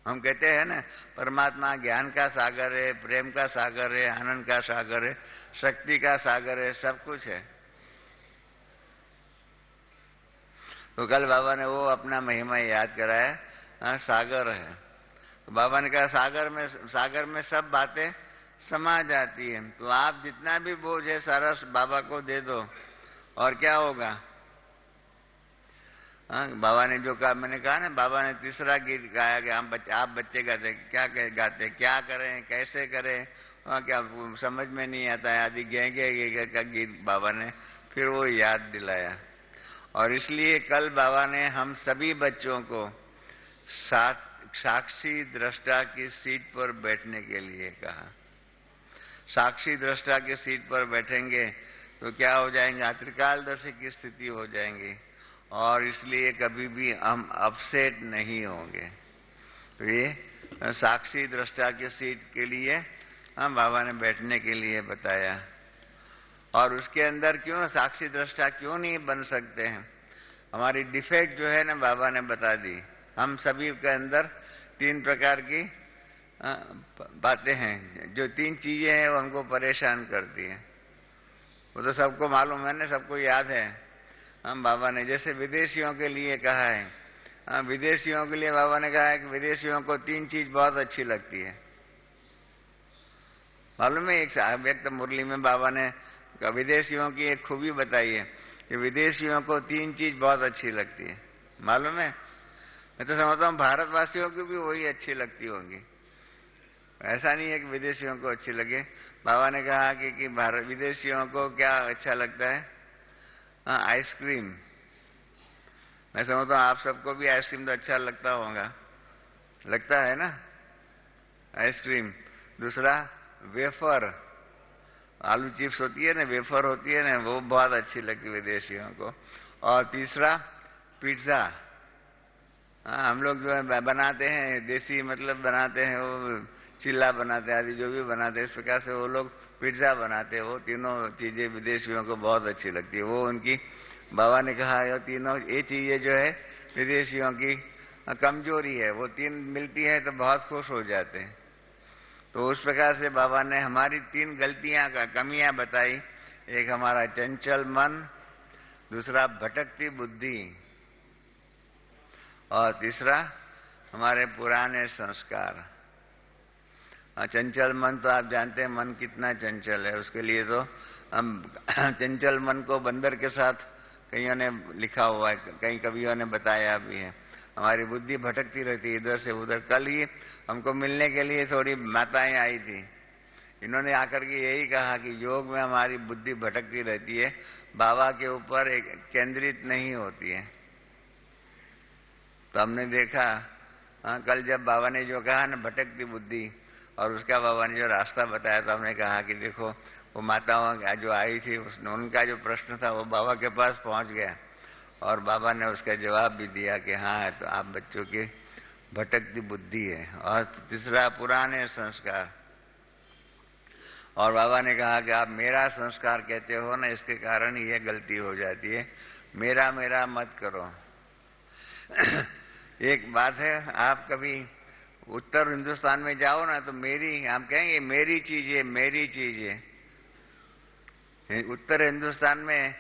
S1: हम कहते हैं ना, परमात्मा ज्ञान का सागर है, प्रेम का सागर है, आनंद का सागर है, शक्ति का सागर है, सब कुछ है। तो कल बाबा ने वो अपना महिमा याद कराया, सागर है। तो बाबा ने कहा सागर में सब बातें समा जाती है। तो आप जितना भी बोझ है सारा बाबा को दे दो और क्या होगा। हाँ, बाबा ने जो कहा, मैंने कहा ना, बाबा ने तीसरा गीत गाया कि आप बच्चे गाते, क्या गाते, क्या करें, कैसे करें, क्या समझ में नहीं आता है आदि गे गे गे का गीत बाबा ने फिर वो याद दिलाया। और इसलिए कल बाबा ने हम सभी बच्चों को साक्षी दृष्टा की सीट पर बैठने के लिए कहा। साक्षी दृष्टा की सीट पर बैठेंगे तो क्या हो जाएंगे, त्रिकालदर्शी की स्थिति हो जाएंगी और इसलिए कभी भी हम अपसेट नहीं होंगे। तो ये साक्षी दृष्टा की सीट के लिए हम बाबा ने बैठने के लिए बताया। और उसके अंदर क्यों साक्षी दृष्टा क्यों नहीं बन सकते हैं, हमारी डिफेक्ट जो है ना बाबा ने बता दी। हम सभी के अंदर 3 प्रकार की बातें हैं, जो 3 चीजें हैं वो हमको परेशान करती हैं। वो तो सबको मालूम है ना, सबको याद है। हम बाबा ने जैसे विदेशियों के लिए कहा है, विदेशियों के लिए बाबा ने कहा है कि विदेशियों को 3 चीज बहुत अच्छी लगती है। मालूम है, एक व्यक्त मुरली में बाबा ने विदेशियों की एक खूबी बताई है कि विदेशियों को 3 चीज बहुत अच्छी लगती है। मालूम है, मैं तो समझता हूँ भारतवासियों को भी वही अच्छी लगती होंगी। ऐसा नहीं है कि विदेशियों को अच्छी लगे। बाबा ने कहा कि विदेशियों को क्या अच्छा लगता है, आइसक्रीम। मैं समझता हूँ आप सबको भी आइसक्रीम तो अच्छा लगता होगा, लगता है ना, आइसक्रीम। दूसरा वेफर, आलू चिप्स होती है ना, वेफर होती है ना, वो बहुत अच्छी लगती है विदेशियों को। और तीसरा पिज्जा। हम लोग जो है बनाते हैं देसी, मतलब बनाते हैं वो चिल्ला बनाते हैं आदि जो भी बनाते हैं, इस प्रकार से वो लोग पिज्जा बनाते हैं। वो तीनों चीजें विदेशियों को बहुत अच्छी लगती है। वो उनकी, बाबा ने कहा ये तीनों ये चीजें जो है विदेशियों की कमजोरी है, वो 3 मिलती है तो बहुत खुश हो जाते हैं। तो उस प्रकार से बाबा ने हमारी 3 गलतियां का कमियां बताई। एक हमारा चंचल मन, दूसरा भटकती बुद्धि और तीसरा हमारे पुराने संस्कार। चंचल मन तो आप जानते हैं मन कितना चंचल है, उसके लिए तो हम चंचल मन को बंदर के साथ कईयों ने लिखा हुआ है, कई कवियों ने बताया भी है। हमारी बुद्धि भटकती रहती है इधर से उधर। कल ही हमको मिलने के लिए थोड़ी माताएं आई थी, इन्होंने आकर के यही कहा कि योग में हमारी बुद्धि भटकती रहती है, बाबा के ऊपर केंद्रित नहीं होती है। तो हमने देखा, कल जब बाबा ने जो कहा ना भटकती बुद्धि, और उसका बाबा ने जो रास्ता बताया, तो हमने कहा कि देखो वो माताओं जो आई थी उसने, उनका जो प्रश्न था वो बाबा के पास पहुंच गया और बाबा ने उसका जवाब भी दिया कि हाँ, तो आप बच्चों की भटकती बुद्धि है। और तीसरा पुराने संस्कार। और बाबा ने कहा कि आप मेरा संस्कार कहते हो ना, इसके कारण ये गलती हो जाती है, मेरा मेरा मत करो। एक बात है, आप कभी उत्तर हिंदुस्तान में जाओ ना तो मेरी, हम कहेंगे मेरी चीजें, मेरी चीजें। उत्तर हिंदुस्तान में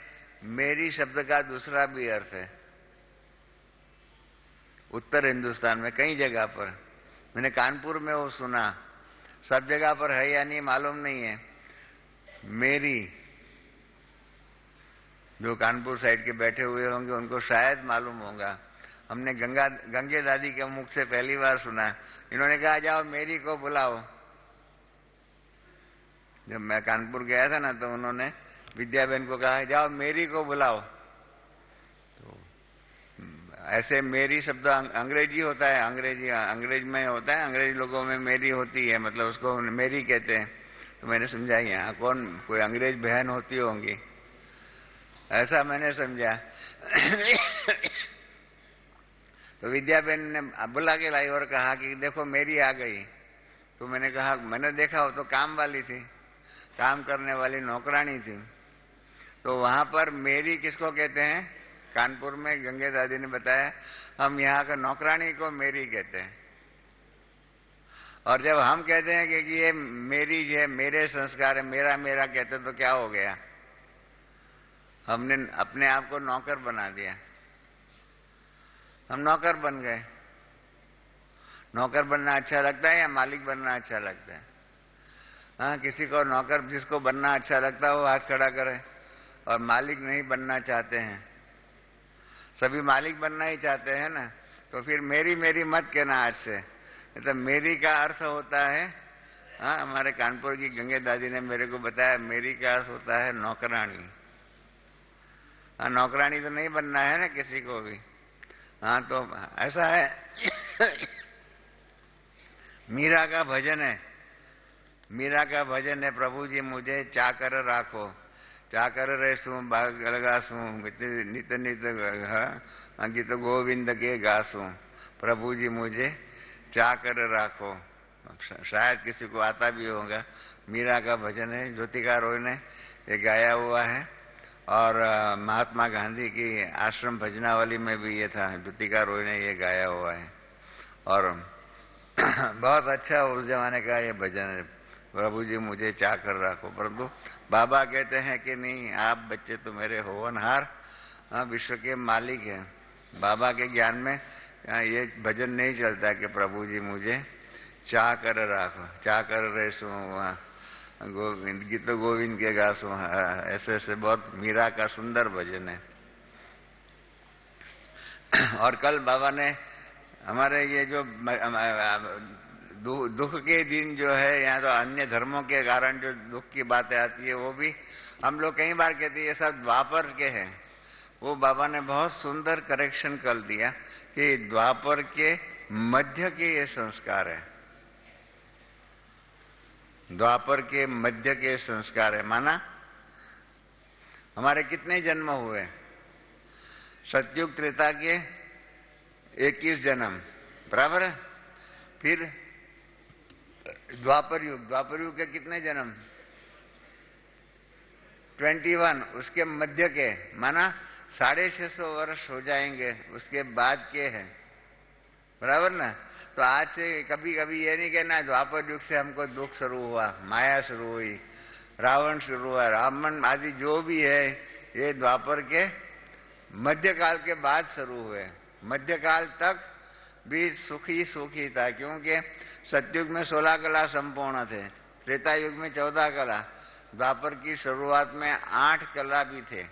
S1: मेरी शब्द का दूसरा भी अर्थ है। उत्तर हिंदुस्तान में कई जगह पर, मैंने कानपुर में वो सुना, सब जगह पर है या नहीं मालूम नहीं है। मेरी, जो कानपुर साइड के बैठे हुए होंगे उनको शायद मालूम होगा। हमने गंगे दादी के मुख से पहली बार सुना। इन्होंने कहा जाओ मेरी को बुलाओ। जब मैं कानपुर गया था ना तो उन्होंने विद्याबेन को कहा जाओ मेरी को बुलाओ। तो ऐसे मेरी शब्द अंग्रेजी होता है, अंग्रेज में होता है, अंग्रेज लोगों में मेरी होती है, मतलब उसको मेरी कहते हैं। तो मैंने समझा यहाँ कौन कोई अंग्रेज बहन होती होंगी, ऐसा मैंने समझा। तो विद्याबेन ने बुला के लाई और कहा कि देखो मेरी आ गई। तो मैंने कहा, मैंने देखा वो तो काम वाली थी, काम करने वाली नौकरानी थी। तो वहां पर मेरी किसको कहते हैं, कानपुर में गंगे दादी ने बताया, हम यहाँ का नौकरानी को मेरी कहते हैं। और जब हम कहते हैं कि ये मेरी है, मेरे संस्कार है, मेरा मेरा कहते तो क्या हो गया, हमने अपने आप को नौकर बना दिया। हम नौकर बन गए। नौकर बनना अच्छा लगता है या मालिक बनना अच्छा लगता है? हाँ, किसी को नौकर, जिसको बनना अच्छा लगता है वो हाथ खड़ा करे, और मालिक नहीं बनना चाहते हैं। सभी मालिक बनना ही चाहते हैं ना। तो फिर मेरी मेरी मत कहना आज से। तो मेरी का अर्थ होता है, हाँ, हमारे कानपुर की गंगे दादी ने मेरे को बताया, मेरी का अर्थ होता है नौकरानी। हाँ, नौकरानी तो नहीं बनना है ना किसी को भी। हाँ, तो ऐसा है। मीरा का भजन है, मीरा का भजन है, प्रभु जी मुझे चाकर राखो, चाकर रेसू भाग लगासू, नित नित गीत गोविंद के गासू, प्रभु जी मुझे चाकर राखो। शायद किसी को आता भी होगा। मीरा का भजन है, ज्योतिका रॉय ने ये गाया हुआ है। और महात्मा गांधी की आश्रम भजनावली में भी ये था, ज्योतिका रॉय ने ये गाया हुआ है। और बहुत अच्छा उस जमाने का ये भजन है, प्रभु जी मुझे चाकर रखो। परंतु बाबा कहते हैं कि नहीं, आप बच्चे तो मेरे होनहार, विश्व के मालिक हैं। बाबा के ज्ञान में ये भजन नहीं चलता कि प्रभु जी मुझे चाकर रखो, चाकर रेसो, गोविंद गीत गोविंद के गासो। ऐसे ऐसे बहुत मीरा का सुंदर भजन है। और कल बाबा ने हमारे ये जो दुख के दिन जो है, या तो अन्य धर्मों के कारण जो दुख की बातें आती है, वो भी हम लोग कई बार कहते हैं ये सब द्वापर के हैं। वो बाबा ने बहुत सुंदर करेक्शन कर दिया कि द्वापर के मध्य के ये संस्कार है, द्वापर के मध्य के संस्कार है। माना हमारे कितने जन्म हुए? सतयुग त्रेता के 21 जन्म, बराबर है। फिर द्वापर युग के कितने जन्म? 21। उसके मध्य के माना 650 वर्ष हो जाएंगे, उसके बाद के हैं, बराबर ना। तो आज से कभी कभी ये नहीं कहना द्वापर युग से हमको दुख शुरू हुआ, माया शुरू हुई, रावण शुरू हुआ, रावण आदि जो भी है, ये द्वापर के मध्यकाल के बाद शुरू हुए। मध्यकाल तक भी सुखी सुखी था, क्योंकि सतयुग में 16 कला संपूर्ण थे, त्रेता युग में 14 कला, द्वापर की शुरुआत में 8 कला भी थे।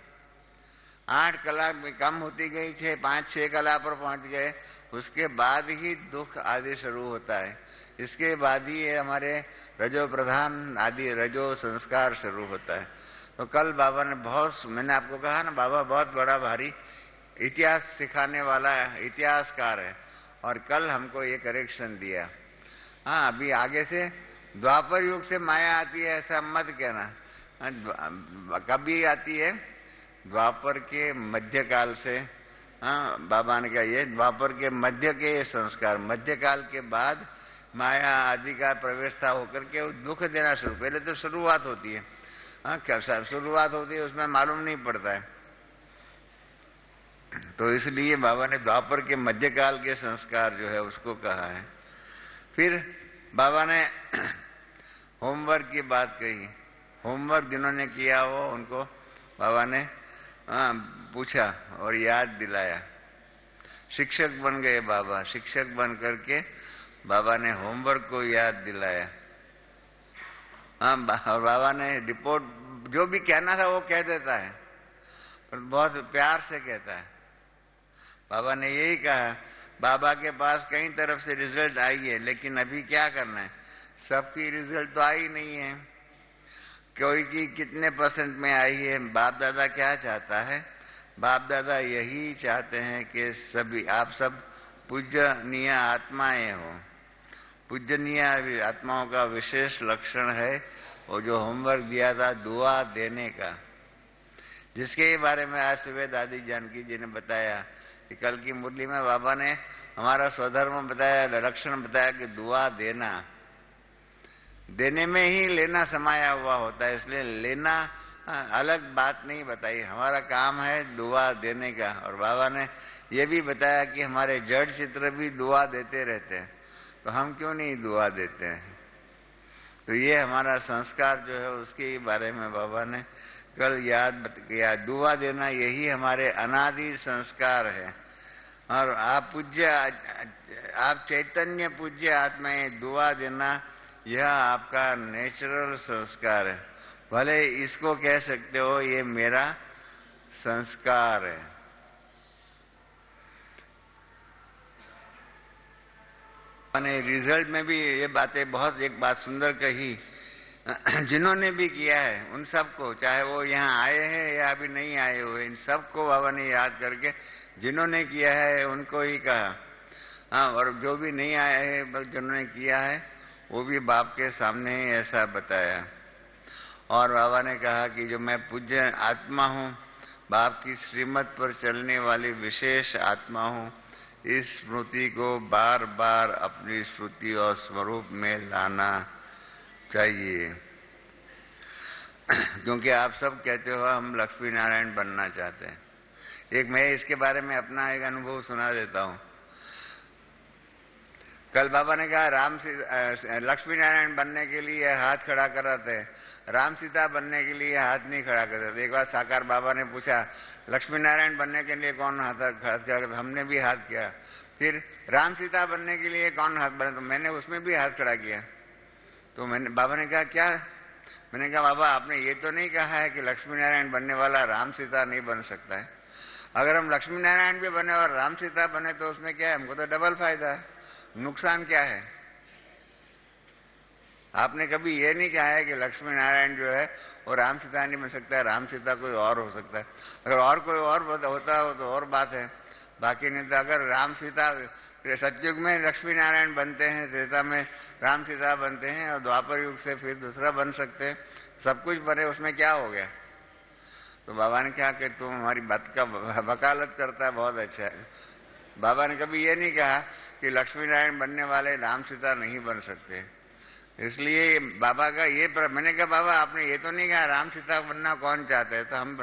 S1: 8 कला में कम होती गई, 5-6 कला पर पहुंच गए। उसके बाद ही दुख आदि शुरू होता है। इसके बाद ही हमारे रजो प्रधान आदि रजो संस्कार शुरू होता है। तो कल बाबा ने बहुत, मैंने आपको कहा ना, बाबा बहुत बड़ा भारी इतिहास सिखाने वाला इतिहासकार है, और कल हमको ये करेक्शन दिया। हाँ, अभी आगे से द्वापर युग से माया आती है ऐसा मत कहना। कभी आती है? द्वापर के मध्यकाल से। हाँ, बाबा ने कहा ये द्वापर के मध्य के संस्कार, मध्यकाल के बाद माया आदि का प्रवेश था होकर के दुख देना शुरू। पहले तो शुरुआत होती है, हाँ, क्या शुरुआत होती है, उसमें मालूम नहीं पड़ता है। तो इसलिए बाबा ने द्वापर के मध्यकाल के संस्कार जो है उसको कहा है। फिर बाबा ने होमवर्क की बात कही। होमवर्क जिन्होंने किया हो उनको बाबा ने पूछा और याद दिलाया। शिक्षक बन गए बाबा, शिक्षक बन करके बाबा ने होमवर्क को याद दिलाया। हाँ, और बाबा ने रिपोर्ट जो भी कहना था वो कह देता है, पर बहुत प्यार से कहता है। बाबा ने यही कहा, बाबा के पास कई तरफ से रिजल्ट आई है, लेकिन अभी क्या करना है, सबकी रिजल्ट तो आई नहीं है। कोई की कितने % में आई है। बाप दादा क्या चाहता है? बाप दादा यही चाहते हैं कि सभी आप सब पूजनीय आत्माएं हो। पूजनीय आत्माओं का विशेष लक्षण है वो जो होमवर्क दिया था दुआ देने का, जिसके बारे में आज सुबह दादी जानकी जी ने बताया कि कल की मुरली में बाबा ने हमारा स्वधर्म बताया, लक्षण बताया कि दुआ देना, देने में ही लेना समाया हुआ होता है। इसलिए लेना अलग बात नहीं बताई, हमारा काम है दुआ देने का। और बाबा ने ये भी बताया कि हमारे जड़ चित्र भी दुआ देते रहते हैं, तो हम क्यों नहीं दुआ देते हैं। तो ये हमारा संस्कार जो है उसके बारे में बाबा ने कल याद किया। दुआ देना यही हमारे अनादि संस्कार है। और आप चैतन्य पूज्य आत्माएं, दुआ देना यह आपका नेचुरल संस्कार है। भले इसको कह सकते हो ये मेरा संस्कार है। मैंने रिजल्ट में भी ये बातें बहुत एक बात सुंदर कही, जिन्होंने भी किया है उन सबको, चाहे वो यहाँ आए हैं या अभी नहीं आए हुए, इन सबको बाबा ने याद करके जिन्होंने किया है उनको ही कहा। हाँ, और जो भी नहीं आए हैं जिन्होंने किया है वो भी बाप के सामने ही ऐसा बताया। और बाबा ने कहा कि जो मैं पूज्य आत्मा हूँ, बाप की श्रीमत पर चलने वाली विशेष आत्मा हूँ, इस स्मृति को बार बार अपनी श्रुति और स्वरूप में लाना चाहिए। क्योंकि आप सब कहते हो हम लक्ष्मी नारायण बनना चाहते हैं। एक मैं इसके बारे में अपना एक अनुभव सुना देता हूँ। कल बाबा ने कहा लक्ष्मी नारायण बनने के लिए हाथ खड़ा कराते हैं, राम सीता बनने के लिए हाथ नहीं खड़ा करते। एक बार साकार बाबा ने पूछा लक्ष्मी नारायण बनने के लिए कौन हाथ खड़ा करता? हमने भी हाथ किया। फिर राम सीता बनने के लिए कौन हाथ बने? तो मैंने उसमें भी हाथ खड़ा किया। तो बाबा ने कहा क्या? मैंने कहा बाबा आपने ये तो नहीं कहा है कि लक्ष्मी नारायण बनने वाला राम सीता नहीं बन सकता है। अगर हम लक्ष्मी नारायण भी बने और राम सीता बने तो उसमें क्या है? हमको तो डबल फायदा है। नुकसान क्या है? आपने कभी ये नहीं कहा है कि लक्ष्मी नारायण जो है वो राम सीता नहीं बन सकता है, राम सीता कोई और हो सकता है। अगर और कोई और होता हो तो और बात है, बाकी नहीं तो अगर राम सीता सतयुग में लक्ष्मी नारायण बनते हैं, त्रेता में राम सीता बनते हैं और द्वापर युग से फिर दूसरा बन सकते हैं, सब कुछ बने, उसमें क्या हो गया? तो बाबा ने कहा कि तुम हमारी बात का वकालत करता है, बहुत अच्छा है। बाबा ने कभी ये नहीं कहा कि लक्ष्मी नारायण बनने वाले राम सीता नहीं बन सकते। इसलिए बाबा का ये मैंने कहा बाबा आपने ये तो नहीं कहा राम सीता बनना कौन चाहते है? तो हम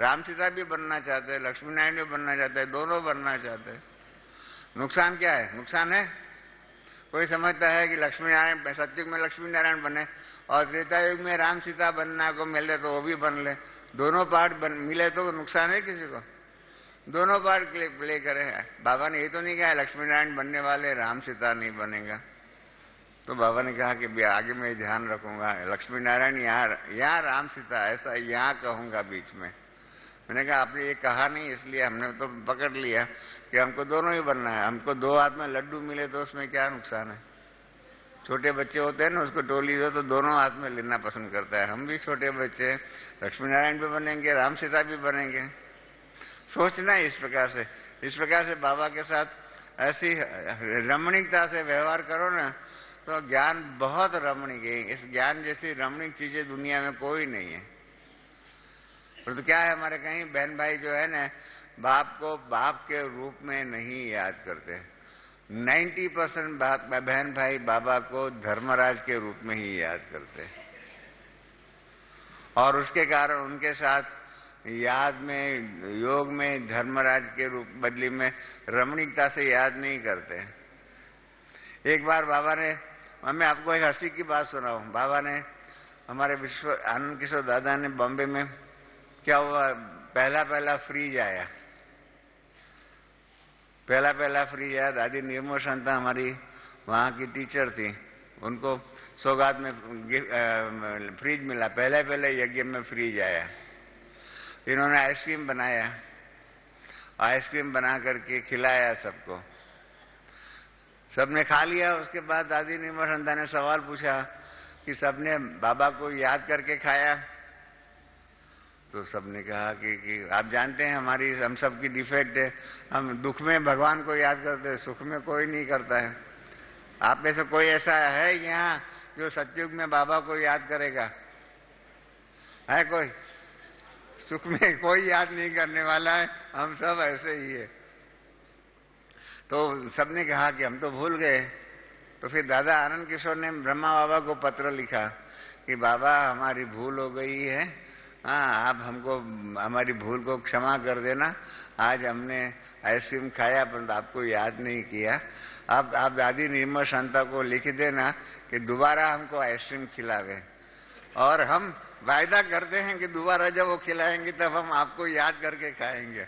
S1: राम सीता भी बनना चाहते हैं, लक्ष्मी नारायण भी बनना चाहते हैं, दोनों बनना चाहते हैं। नुकसान क्या है? नुकसान है कोई समझता है कि लक्ष्मी नारायण सतयुग में लक्ष्मी नारायण बने और त्रेता युग में राम सीता बनना को मिले तो वो भी बन ले, दोनों पार्ट मिले तो नुकसान है किसी को? दोनों पार्ट प्ले करे। बाबा ने ये तो नहीं कहा लक्ष्मी नारायण बनने वाले राम सीता नहीं बनेगा। तो बाबा ने कहा कि आगे मैं ध्यान रखूंगा, लक्ष्मी नारायण यहाँ राम सीता ऐसा यहाँ कहूंगा बीच में। मैंने कहा आपने ये कहा नहीं इसलिए हमने तो पकड़ लिया कि हमको दोनों ही बनना है। हमको दो हाथ में लड्डू मिले तो उसमें क्या नुकसान है? छोटे बच्चे होते हैं ना, उसको टोली दो तो दोनों हाथ में लेना पसंद करता है। हम भी छोटे बच्चे, लक्ष्मी नारायण भी बनेंगे, राम सीता भी बनेंगे। सोचना इस प्रकार से बाबा के साथ ऐसी रमणीकता से व्यवहार करो ना तो ज्ञान बहुत रमणीक है। इस ज्ञान जैसी रमणीक चीजें दुनिया में कोई नहीं है। पर तो क्या है, हमारे कहीं बहन भाई जो है ना बाप को बाप के रूप में नहीं याद करते। 90% बहन भाई बाबा को धर्मराज के रूप में ही याद करते और उसके कारण उनके साथ याद में योग में धर्मराज के रूप बदली में रमणीकता से याद नहीं करते। एक बार बाबा ने, मैं आपको एक हंसी की बात सुनाऊं। बाबा ने हमारे आनंद किशोर दादा ने बॉम्बे में क्या हुआ, पहला फ्रीज आया। पहला फ्रीज आया। दादी निर्मल शांता हमारी वहां की टीचर थी, उनको सौगात में फ्रीज मिला। पहले यज्ञ में फ्रीज आया। इन्होंने आइसक्रीम बनाया, आइसक्रीम बना करके खिलाया सबको, सबने खा लिया। उसके बाद दादी निर्मल शांता ने सवाल पूछा कि सबने बाबा को याद करके खाया? तो सबने कहा कि आप जानते हैं हम सब की डिफेक्ट है, हम दुख में भगवान को याद करते हैं, सुख में कोई नहीं करता है। आप में से कोई ऐसा है यहाँ जो सतयुग में बाबा को याद करेगा? है कोई? सुख में कोई याद नहीं करने वाला है, हम सब ऐसे ही है। तो सबने कहा कि हम तो भूल गए। तो फिर दादा आनंद किशोर ने ब्रह्मा बाबा को पत्र लिखा कि बाबा हमारी भूल हो गई है, हाँ आप हमको हमारी भूल को क्षमा कर देना। आज हमने आइसक्रीम खाया परंतु आपको याद नहीं किया। आप दादी निर्मल शांता को लिख देना कि दोबारा हमको आइसक्रीम खिलावे और हम वायदा करते हैं कि दोबारा जब वो खिलाएंगे तब हम आपको याद करके खाएंगे।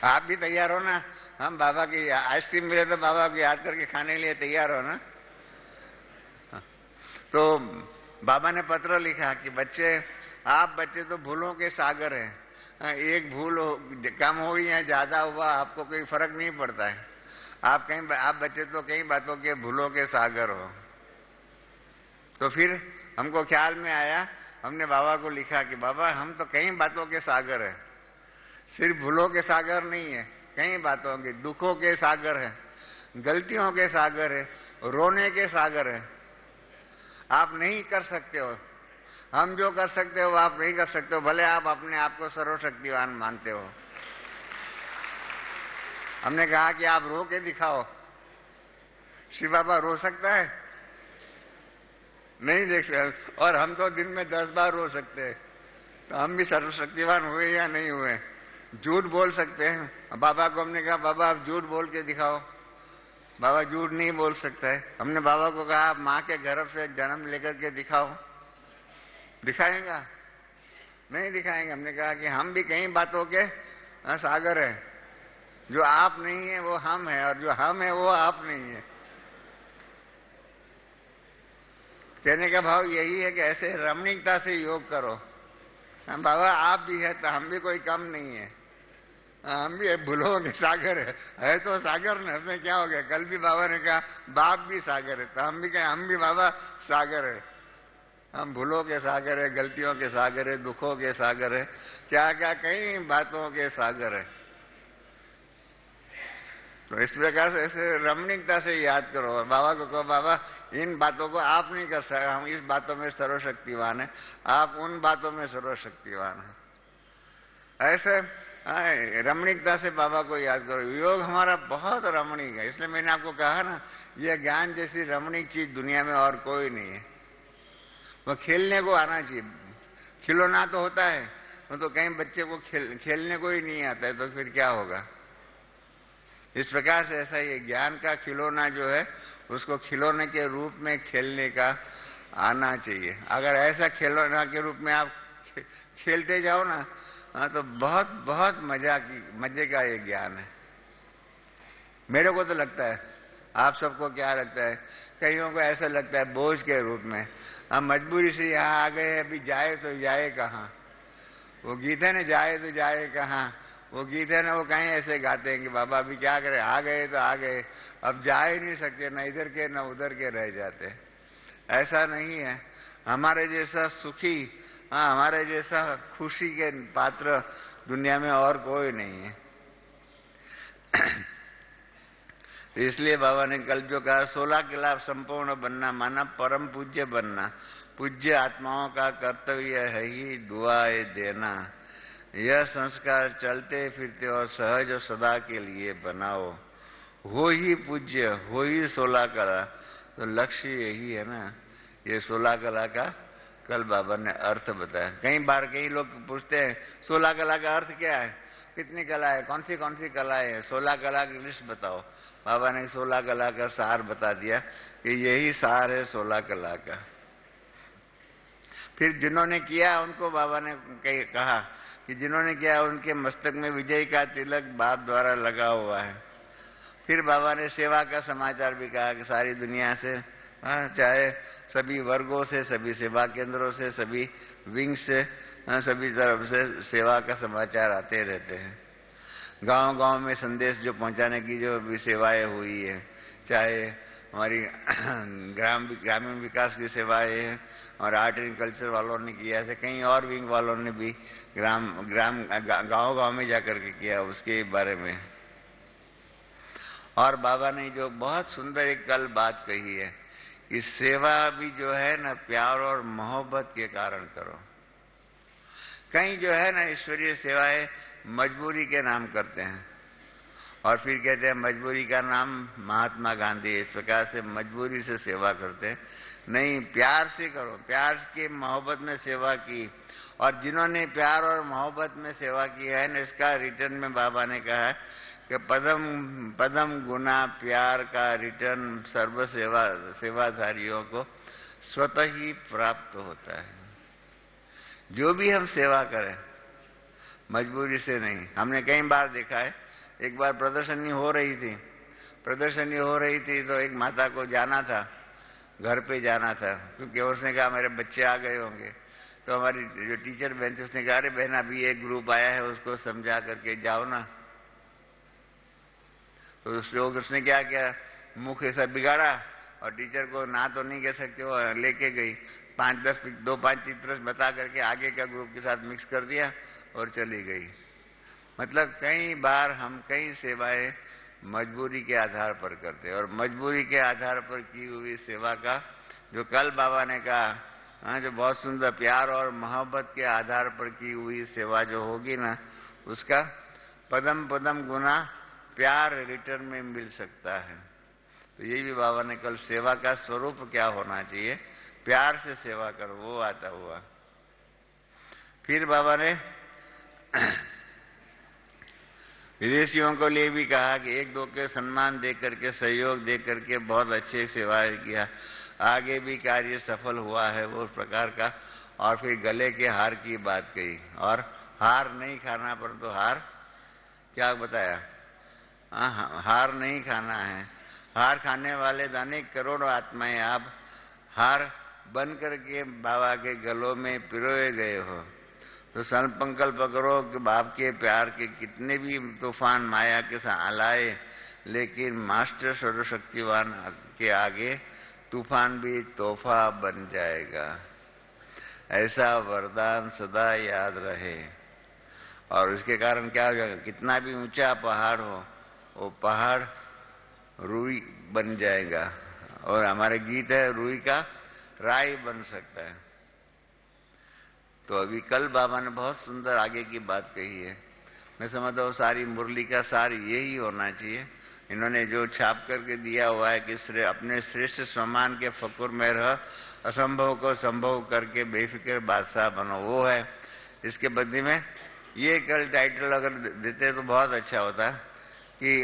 S1: आप भी तैयार हो ना? हम बाबा की आइसक्रीम मिले तो बाबा को याद करके खाने के लिए तैयार हो ना? तो बाबा ने पत्र लिखा कि बच्चे, आप बच्चे तो भूलों के सागर हैं। एक भूल कम हो या ज्यादा हुआ आपको कोई फर्क नहीं पड़ता है। आप बच्चे तो कई बातों के भूलों के सागर हो। तो फिर हमको ख्याल में आया, हमने बाबा को लिखा कि बाबा हम तो कई बातों के सागर हैं, सिर्फ भूलों के सागर नहीं है, कई बातों के, दुखों के सागर है, गलतियों के सागर है, रोने के सागर है। आप नहीं कर सकते हो, हम जो कर सकते हो आप नहीं कर सकते हो, भले आप अपने आप को सर्वशक्तिवान मानते हो। हमने कहा कि आप रो के दिखाओ। शिव बाबा रो सकता है? नहीं देख सकते। और हम तो दिन में 10 बार रो सकते हैं। तो हम भी सर्वशक्तिवान हुए या नहीं हुए? झूठ बोल सकते हैं। बाबा को हमने कहा बाबा आप झूठ बोल के दिखाओ। बाबा झूठ नहीं बोल सकता है। हमने बाबा को कहा आप माँ के गर्भ से जन्म लेकर के दिखाओ। दिखाएगा? नहीं दिखाएंगे। हमने कहा कि हम भी कई बातों के सागर है, जो आप नहीं है वो हम है, और जो हम है वो आप नहीं है। कहने का भाव यही है कि ऐसे रमणीकता से योग करो। बाबा आप भी है तो हम भी कोई कम नहीं है, हम भी भूलों के सागर है तो सागर ने, उसमें क्या हो गया? कल भी बाबा ने कहा बाप भी सागर है, तो हम भी कहें हम भी बाबा सागर है। हम भूलों के सागर है, गलतियों के सागर है, दुखों के सागर है, क्या क्या कई बातों के सागर है। तो इस प्रकार से ऐसे रमणीकता से याद करो। और बाबा को कहो बाबा इन बातों को आप नहीं कर सकते, हम इस बातों में सर्वशक्तिवान है, आप उन बातों में सर्वशक्तिवान है। ऐसे रमणीकता से बाबा को याद करो। योग हमारा बहुत रमणीक है। इसलिए मैंने आपको कहा ना, यह ज्ञान जैसी रमणीक चीज दुनिया में और कोई नहीं है। वो खेलने को आना चाहिए। खिलौना तो होता है, वो तो कई बच्चे को खेलने को ही नहीं आता है, तो फिर क्या होगा? इस प्रकार से ऐसा ये ज्ञान का खिलौना जो है, उसको खिलौने के रूप में खेलने का आना चाहिए। अगर ऐसा खिलौना के रूप में आप खेलते जाओ ना, तो बहुत बहुत मजे का ये ज्ञान है। मेरे को तो लगता है, आप सबको क्या लगता है? कईयों को ऐसा लगता है बोझ के रूप में। हम मजबूरी से यहाँ आ गए, अभी जाए तो जाए कहाँ? वो गीत है ना, जाए तो जाए कहाँ, वो गीत है ना, वो कहीं ऐसे गाते हैं कि बाबा अभी क्या करें, आ गए तो आ गए, अब जा ही नहीं सकते, न इधर के न उधर के रह जाते। ऐसा नहीं है। हमारे जैसा सुखी, हमारे जैसा खुशी के पात्र दुनिया में और कोई नहीं है। इसलिए बाबा ने कल जो कहा 16 के लाभ संपूर्ण बनना, माना परम पूज्य बनना। पूज्य आत्माओं का कर्तव्य है ही दुआएं देना। यह संस्कार चलते फिरते और सहज और सदा के लिए बनाओ। हो ही पूज्य, हो ही 16 कला। तो लक्ष्य यही है ना। ये 16 कला का कल बाबा ने अर्थ बताया। कई बार कई लोग पूछते हैं 16 कला का अर्थ क्या है, कितनी कला है, कौन सी कला है, 16 कला की लिस्ट बताओ। बाबा ने 16 कला का सार बता दिया कि यही सार है 16 कला का। फिर जिन्होंने किया उनको बाबा ने कहा कि जिन्होंने किया उनके मस्तक में विजय का तिलक बाप द्वारा लगा हुआ है। फिर बाबा ने सेवा का समाचार भी कहा कि सारी दुनिया से, चाहे सभी वर्गों से, सभी सेवा केंद्रों से, सभी विंग से, सभी तरफ से सेवा का समाचार आते रहते हैं। गांव-गांव में संदेश जो पहुंचाने की जो भी सेवाएं हुई है, चाहे हमारी ग्रामीण विकास की सेवाएं हैं और आर्ट एंड कल्चर वालों ने किया है, कहीं और विंग वालों ने भी गांव-गांव में जाकर के किया, उसके बारे में। और बाबा ने जो बहुत सुंदर एक कल बात कही है कि सेवा भी जो है ना प्यार और मोहब्बत के कारण करो। कहीं जो है ना ईश्वरीय सेवाएं मजबूरी के नाम करते हैं और फिर कहते हैं मजबूरी का नाम महात्मा गांधी। इस प्रकार से मजबूरी से सेवा करते हैं। नहीं, प्यार से करो, प्यार की मोहब्बत में सेवा की। और जिन्होंने प्यार और मोहब्बत में सेवा की है ना, इसका रिटर्न में बाबा ने कहा है कि पदम पदम गुना प्यार का रिटर्न सर्व सेवाधारियों को स्वतः ही प्राप्त होता है। जो भी हम सेवा करें मजबूरी से नहीं। हमने कई बार देखा है एक बार प्रदर्शनी हो रही थी तो एक माता को जाना था, घर पे जाना था, क्योंकि उसने कहा मेरे बच्चे आ गए होंगे। तो हमारी जो टीचर बहन थी उसने कहा अरे बहन अभी एक ग्रुप आया है उसको समझा करके जाओ ना। तो उसने क्या किया, मुख ऐसा बिगाड़ा और टीचर को ना तो नहीं कह सकते वो लेके गई, 5 चित्र बता करके आगे का ग्रुप के साथ मिक्स कर दिया और चली गई। मतलब कई बार हम कई सेवाएं मजबूरी के आधार पर करते हैं, और मजबूरी के आधार पर की हुई सेवा का जो कल बाबा ने कहा, जो बहुत सुंदर प्यार और मोहब्बत के आधार पर की हुई सेवा जो होगी ना, उसका पदम पदम गुना प्यार रिटर्न में मिल सकता है। तो ये भी बाबा ने कल सेवा का स्वरूप क्या होना चाहिए, प्यार से सेवा करो, वो आता हुआ। फिर बाबा ने विदेशियों को लिए भी कहा कि एक दो के सम्मान दे करके, सहयोग दे करके बहुत अच्छे सेवाएं किया, आगे भी कार्य सफल हुआ है वो उस प्रकार का। और फिर गले के हार की बात कही, और हार नहीं खाना, परंतु हार क्या बताया, हार नहीं खाना है। हार खाने वाले अनेक करोड़ों आत्माएं आप हार बन करके बाबा के गलों में पिरोए गए हो। तो संकल्प करो कि बाप के प्यार के कितने भी तूफान माया के साथ लाए, लेकिन मास्टर सर्वशक्तिवान के आगे तूफान भी तोहफा बन जाएगा। ऐसा वरदान सदा याद रहे। और इसके कारण क्या हो जाएगा, कितना भी ऊंचा पहाड़ हो वो पहाड़ रुई बन जाएगा। और हमारे गीत है रुई का राई बन सकता है। तो अभी कल बाबा ने बहुत सुंदर आगे की बात कही है। मैं समझता हूँ सारी मुरली का सार यही होना चाहिए। इन्होंने जो छाप करके दिया हुआ है कि अपने श्रेष्ठ सम्मान के फकुर में रह, असंभव को संभव करके बेफिक्र बादशाह बनो, वो है। इसके बदले में ये कल टाइटल अगर देते तो बहुत अच्छा होता कि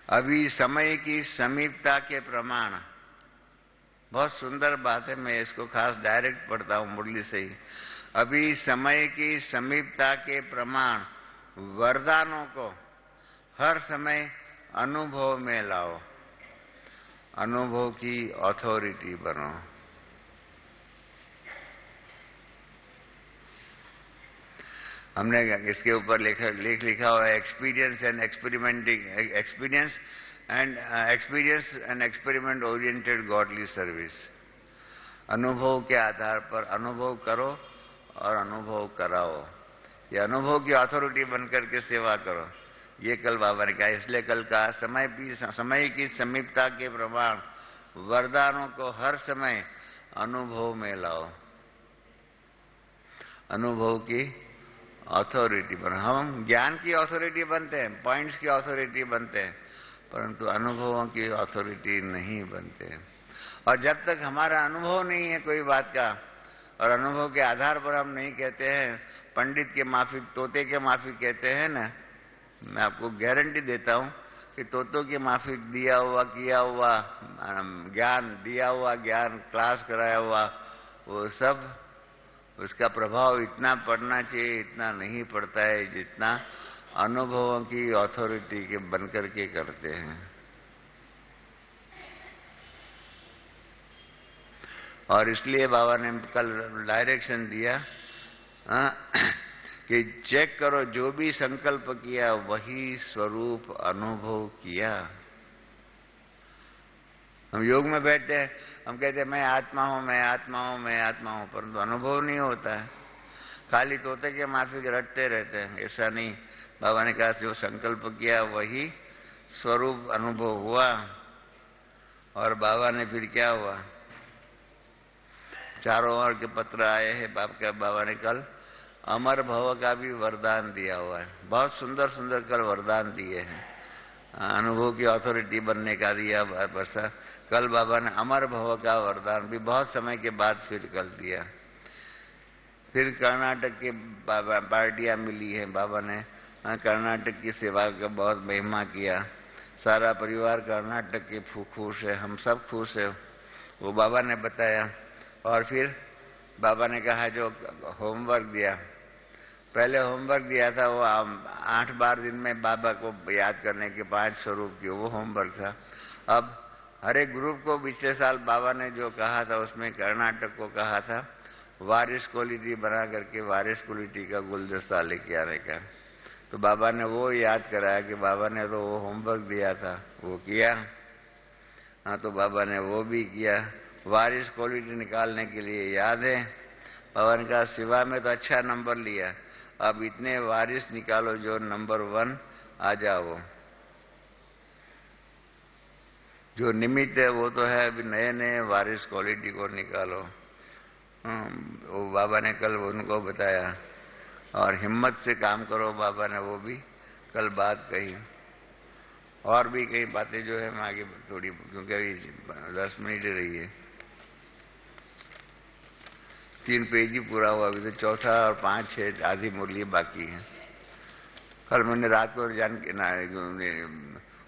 S1: अभी समय की समीपता के प्रमाण। बहुत सुंदर बात है, मैं इसको खास डायरेक्ट पढ़ता हूं मुरली से ही। अभी समय की समीपता के प्रमाण वरदानों को हर समय अनुभव में लाओ, अनुभव की अथॉरिटी बनो। हमने इसके ऊपर लेख लिखा हुआ है, experience and experiment oriented godly service. अनुभव के आधार पर अनुभव करो और अनुभव कराओ, ये अनुभव की अथॉरिटी बनकर के सेवा करो, ये कल बाबा ने कहा। इसलिए कल का समय की समीपता के प्रमाण वरदानों को हर समय अनुभव में लाओ, अनुभव की अथॉरिटी बनो। हम ज्ञान की अथॉरिटी बनते हैं, पॉइंट्स की अथॉरिटी बनते हैं, परंतु अनुभवों की अथॉरिटी नहीं बनते। और जब तक हमारा अनुभव नहीं है कोई बात का, और अनुभव के आधार पर हम नहीं कहते हैं, पंडित के माफिक तोते के माफिक कहते हैं ना, मैं आपको गारंटी देता हूं कि तोतों के माफिक दिया हुआ किया हुआ ज्ञान क्लास कराया हुआ वो सब, उसका प्रभाव इतना पड़ना चाहिए, इतना नहीं पड़ता है जितना अनुभवों की अथॉरिटी के बनकर के करते हैं। और इसलिए बाबा ने कल डायरेक्शन दिया कि चेक करो, जो भी संकल्प किया वही स्वरूप अनुभव किया। हम योग में बैठते हैं, हम कहते हैं मैं आत्मा हूं, मैं आत्मा हूं, मैं आत्मा हूं, परंतु अनुभव नहीं होता है, खाली तोते के माफिक रटते रहते हैं। ऐसा नहीं, बाबा ने कहा जो संकल्प किया वही स्वरूप अनुभव हुआ। और बाबा ने फिर क्या हुआ, चारों ओर के पत्र आए हैं बाबा ने कल अमर भव का भी वरदान दिया हुआ है। बहुत सुंदर सुंदर कल वरदान दिए हैं, अनुभव की अथॉरिटी बनने का दिया वर्षा। कल बाबा ने अमर भव का वरदान भी बहुत समय के बाद फिर कल दिया। फिर कर्नाटक की पार्टियां मिली है, बाबा ने कर्नाटक की सेवा का बहुत महिमा किया। सारा परिवार कर्नाटक के खुश है, हम सब खुश है, वो बाबा ने बताया। और फिर बाबा ने कहा जो होमवर्क दिया पहले होमवर्क दिया था, वो 8-12 दिन में बाबा को याद करने के 5 स्वरूप की, वो होमवर्क था। अब हर एक ग्रुप को पिछले साल बाबा ने जो कहा था, उसमें कर्नाटक को कहा था वारिस क्वालिटी बना करके वारिस क्वालिटी का गुलदस्ता लेके आने का। तो बाबा ने वो याद कराया कि बाबा ने तो वो होमवर्क दिया था, वो किया। हाँ, तो बाबा ने वो भी किया। वारिस क्वालिटी निकालने के लिए याद है, बाबा ने कहा सिवा में तो अच्छा नंबर लिया, अब इतने वारिस निकालो जो नंबर 1 आ जाओ। जो निमित्त है वो तो है, अभी नए नए वारिस क्वालिटी को निकालो। वो बाबा ने कल उनको बताया। और हिम्मत से काम करो, बाबा ने वो भी कल बात कही। और भी कई बातें जो है मैं आगे थोड़ी, क्योंकि अभी 10 मिनट रही है, 3 पेज ही पूरा हुआ, अभी तो चौथा और 5-6 आधी मुरली बाकी है। कल मैंने रात को जान के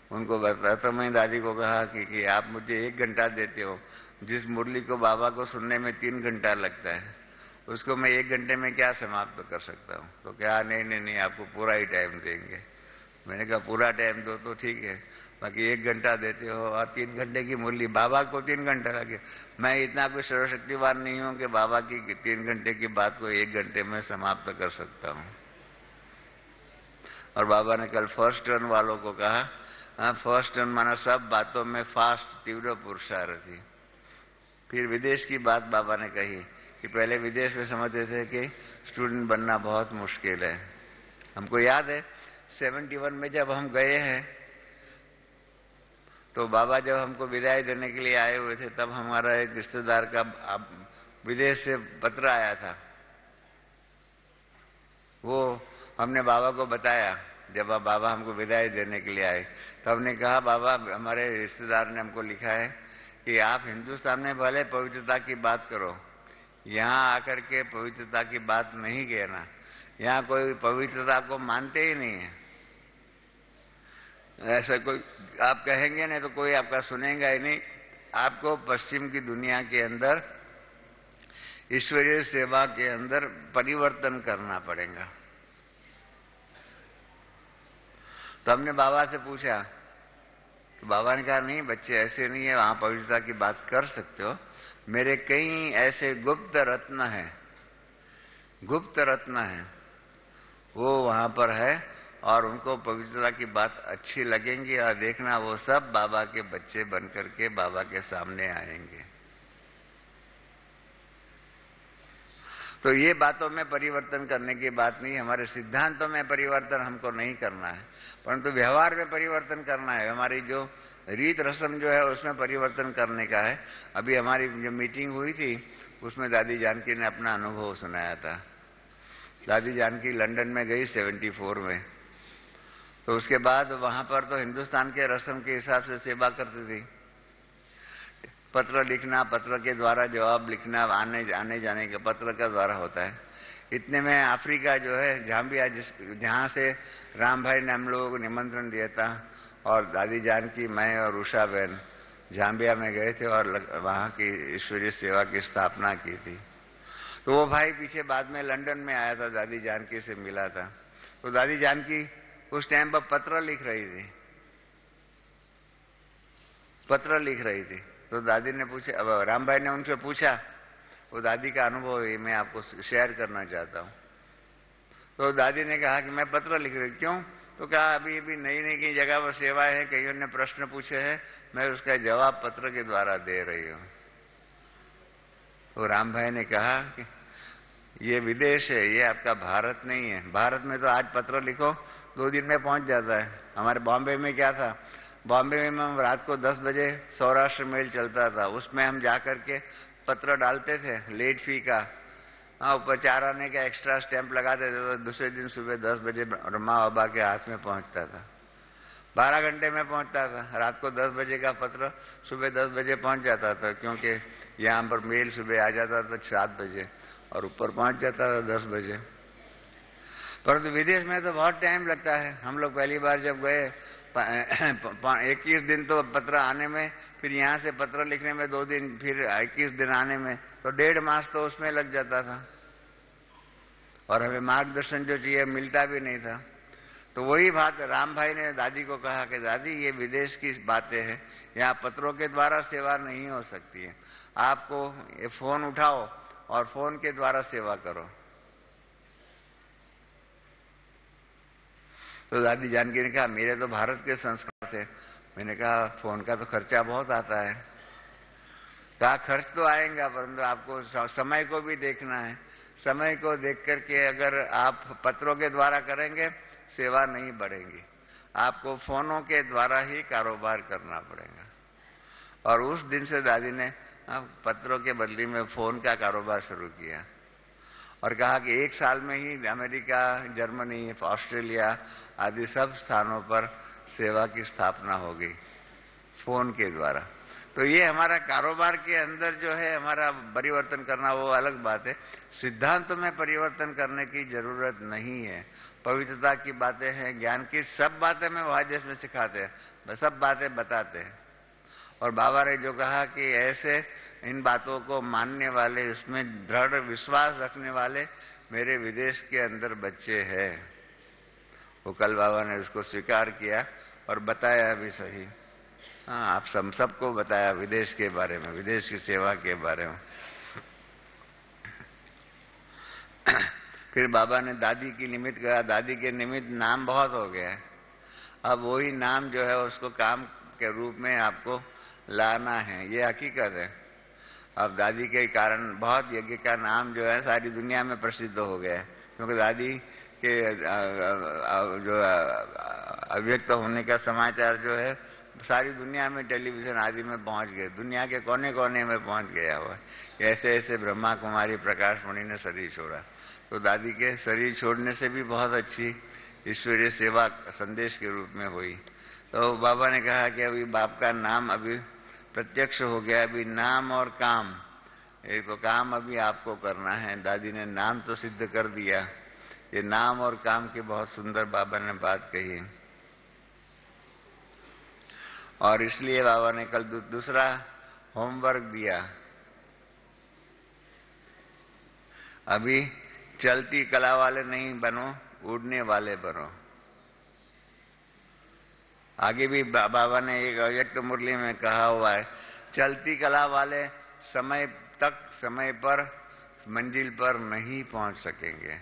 S1: उनको बताया, तो मैंने दादी को कहा कि आप मुझे 1 घंटा देते हो, जिस मुरली को बाबा को सुनने में 3 घंटा लगता है, उसको मैं 1 घंटे में क्या समाप्त कर सकता हूँ? तो क्या नहीं, आपको पूरा ही टाइम देंगे। मैंने कहा पूरा टाइम दो तो ठीक है, बाकी 1 घंटा देते हो और 3 घंटे की मुरली, बाबा को 3 घंटा लगे। मैं इतना कोई सर्वशक्तिवान नहीं हूं कि बाबा की 3 घंटे की बात को 1 घंटे में समाप्त कर सकता हूं। और बाबा ने कल फर्स्ट टर्न वालों को कहा, हाँ, फर्स्ट टर्न माना सब बातों में फास्ट तीव्र पुरुषार्थी। फिर विदेश की बात बाबा ने कही कि पहले विदेश में समझते थे कि स्टूडेंट बनना बहुत मुश्किल है। हमको याद है 71 में जब हम गए हैं, तो बाबा जब हमको विदाई देने के लिए आए हुए थे, तब हमारा एक रिश्तेदार का विदेश से पत्र आया था। वो हमने बाबा को बताया। जब बाबा हमको विदाई देने के लिए आए, तो हमने कहा बाबा, हमारे रिश्तेदार ने हमको लिखा है कि आप हिंदुस्तान में भले पवित्रता की बात करो, यहां आकर के पवित्रता की बात नहीं कहना, यहां कोई पवित्रता को मानते ही नहीं है। ऐसा कोई आप कहेंगे नहीं तो कोई आपका सुनेगा ही नहीं। आपको पश्चिम की दुनिया के अंदर ईश्वरीय सेवा के अंदर परिवर्तन करना पड़ेगा। तो हमने बाबा से पूछा, तो बाबा ने कहा नहीं बच्चे, ऐसे नहीं है, वहां पवित्रता की बात कर सकते हो। मेरे कई ऐसे गुप्त रत्न हैं, गुप्त रत्न हैं, वो वहां पर है और उनको पवित्रता की बात अच्छी लगेंगी, और देखना वो सब बाबा के बच्चे बनकर के बाबा के सामने आएंगे। तो ये बातों में परिवर्तन करने की बात नहीं, हमारे सिद्धांतों में परिवर्तन हमको नहीं करना है, परंतु व्यवहार में परिवर्तन करना है। हमारी जो रीत रस्म जो है उसमें परिवर्तन करने का है। अभी हमारी जो मीटिंग हुई थी उसमें दादी जानकी ने अपना अनुभव सुनाया था। दादी जानकी लंदन में गई 74 में, तो उसके बाद वहां पर तो हिंदुस्तान के रस्म के हिसाब से सेवा करती थी। पत्र लिखना, पत्र के द्वारा जवाब लिखना, आने जाने के पत्र का द्वारा होता है। इतने में अफ्रीका जो है झाम्बिया, जहां से राम भाई ने हम लोगों को निमंत्रण दिया था, और दादी जानकी, मैं और उषा बहन झाम्बिया में गए थे और वहां की ईश्वरीय सेवा की स्थापना की थी। तो वो भाई पीछे बाद में लंदन में आया था, दादी जानकी से मिला था। तो दादी जानकी उस टाइम पर पत्र लिख रही थी, पत्र लिख रही थी। तो दादी ने पूछा, अब राम भाई ने उनसे पूछा, वो दादी का अनुभव है, मैं आपको शेयर करना चाहता हूं। तो दादी ने कहा कि मैं पत्र लिख रही, क्यों? तो कहा अभी अभी नई नई की जगह पर सेवा है, कईयों ने प्रश्न पूछे हैं, मैं उसका जवाब पत्र के द्वारा दे रही हूं। तो राम भाई ने कहा कि ये विदेश है, ये आपका भारत नहीं है। भारत में तो आज पत्र लिखो 2 दिन में पहुंच जाता है। हमारे बॉम्बे में क्या था, बॉम्बे में हम रात को 10 बजे सौराष्ट्र मेल चलता था, उसमें हम जाकर के पत्र डालते थे लेट फी का, ऊपर 4 आने का एक्स्ट्रा स्टैंप लगाते थे, तो दूसरे दिन सुबह 10 बजे ब्रह्मा बाबा के हाथ में पहुंचता था। 12 घंटे में पहुंचता था। रात को 10 बजे का पत्र सुबह 10 बजे पहुंच जाता था, क्योंकि यहाँ पर मेल सुबह आ जाता था 7 बजे और ऊपर पहुंच जाता था 10 बजे। परंतु विदेश में तो बहुत टाइम लगता है। हम लोग पहली बार जब गए 21 दिन तो पत्र आने में, फिर यहाँ से पत्र लिखने में 2 दिन, फिर 21 दिन आने में, तो 1.5 मास तो उसमें लग जाता था। और हमें मार्गदर्शन जो चाहिए मिलता भी नहीं था। तो वही बात राम भाई ने दादी को कहा कि दादी ये विदेश की बातें हैं, यहाँ पत्रों के द्वारा सेवा नहीं हो सकती है, आपको ये फोन उठाओ और फोन के द्वारा सेवा करो। तो दादी जानकी ने कहा मेरे तो भारत के संस्कार थे। मैंने कहा फोन का तो खर्चा बहुत आता है। कहा खर्च तो आएगा परंतु आपको समय को भी देखना है। समय को देख करके अगर आप पत्रों के द्वारा करेंगे सेवा नहीं बढ़ेगी, आपको फोनों के द्वारा ही कारोबार करना पड़ेगा। और उस दिन से दादी ने पत्रों के बदले में फोन का कारोबार शुरू किया और कहा कि 1 साल में ही अमेरिका, जर्मनी, ऑस्ट्रेलिया आदि सब स्थानों पर सेवा की स्थापना हो गई फोन के द्वारा। तो ये हमारा कारोबार के अंदर जो है हमारा परिवर्तन करना वो अलग बात है। सिद्धांत में परिवर्तन करने की जरूरत नहीं है। पवित्रता की बातें हैं, ज्ञान की सब बातें में वाजस में सिखाते हैं, सब बातें बताते हैं। और बाबा ने जो कहा कि ऐसे इन बातों को मानने वाले, उसमें दृढ़ विश्वास रखने वाले मेरे विदेश के अंदर बच्चे हैं, वो कल बाबा ने उसको स्वीकार किया और बताया भी सही। हाँ, आप सबको बताया विदेश के बारे में, विदेश की सेवा के बारे में। फिर बाबा ने दादी की निमित्त कहा, दादी के निमित्त नाम बहुत हो गया है, अब वही नाम जो है उसको काम के रूप में आपको लाना है, ये हकीकत है। अब दादी के कारण बहुत यज्ञ का नाम जो है सारी दुनिया में प्रसिद्ध हो गया है, क्योंकि दादी के जो अव्यक्त होने का समाचार जो है सारी दुनिया में टेलीविजन आदि में पहुंच गए, दुनिया के कोने कोने में पहुंच गया हुआ। ऐसे ऐसे ब्रह्मा कुमारी प्रकाश मणि ने शरीर छोड़ा, तो दादी के शरीर छोड़ने से भी बहुत अच्छी ईश्वरीय सेवा संदेश के रूप में हुई। तो बाबा ने कहा कि अभी बाप का नाम अभी प्रत्यक्ष हो गया, अभी नाम और काम, एक तो काम अभी आपको करना है। दादी ने नाम तो सिद्ध कर दिया, ये नाम और काम की बहुत सुंदर बाबा ने बात कही। और इसलिए बाबा ने कल दूसरा होमवर्क दिया, अभी चलती कला वाले नहीं बनो, उड़ने वाले बनो। आगे भी बाबा ने एक अव्यक्त मुरली में कहा हुआ है, चलती कला वाले समय तक समय पर मंजिल पर नहीं पहुंच सकेंगे।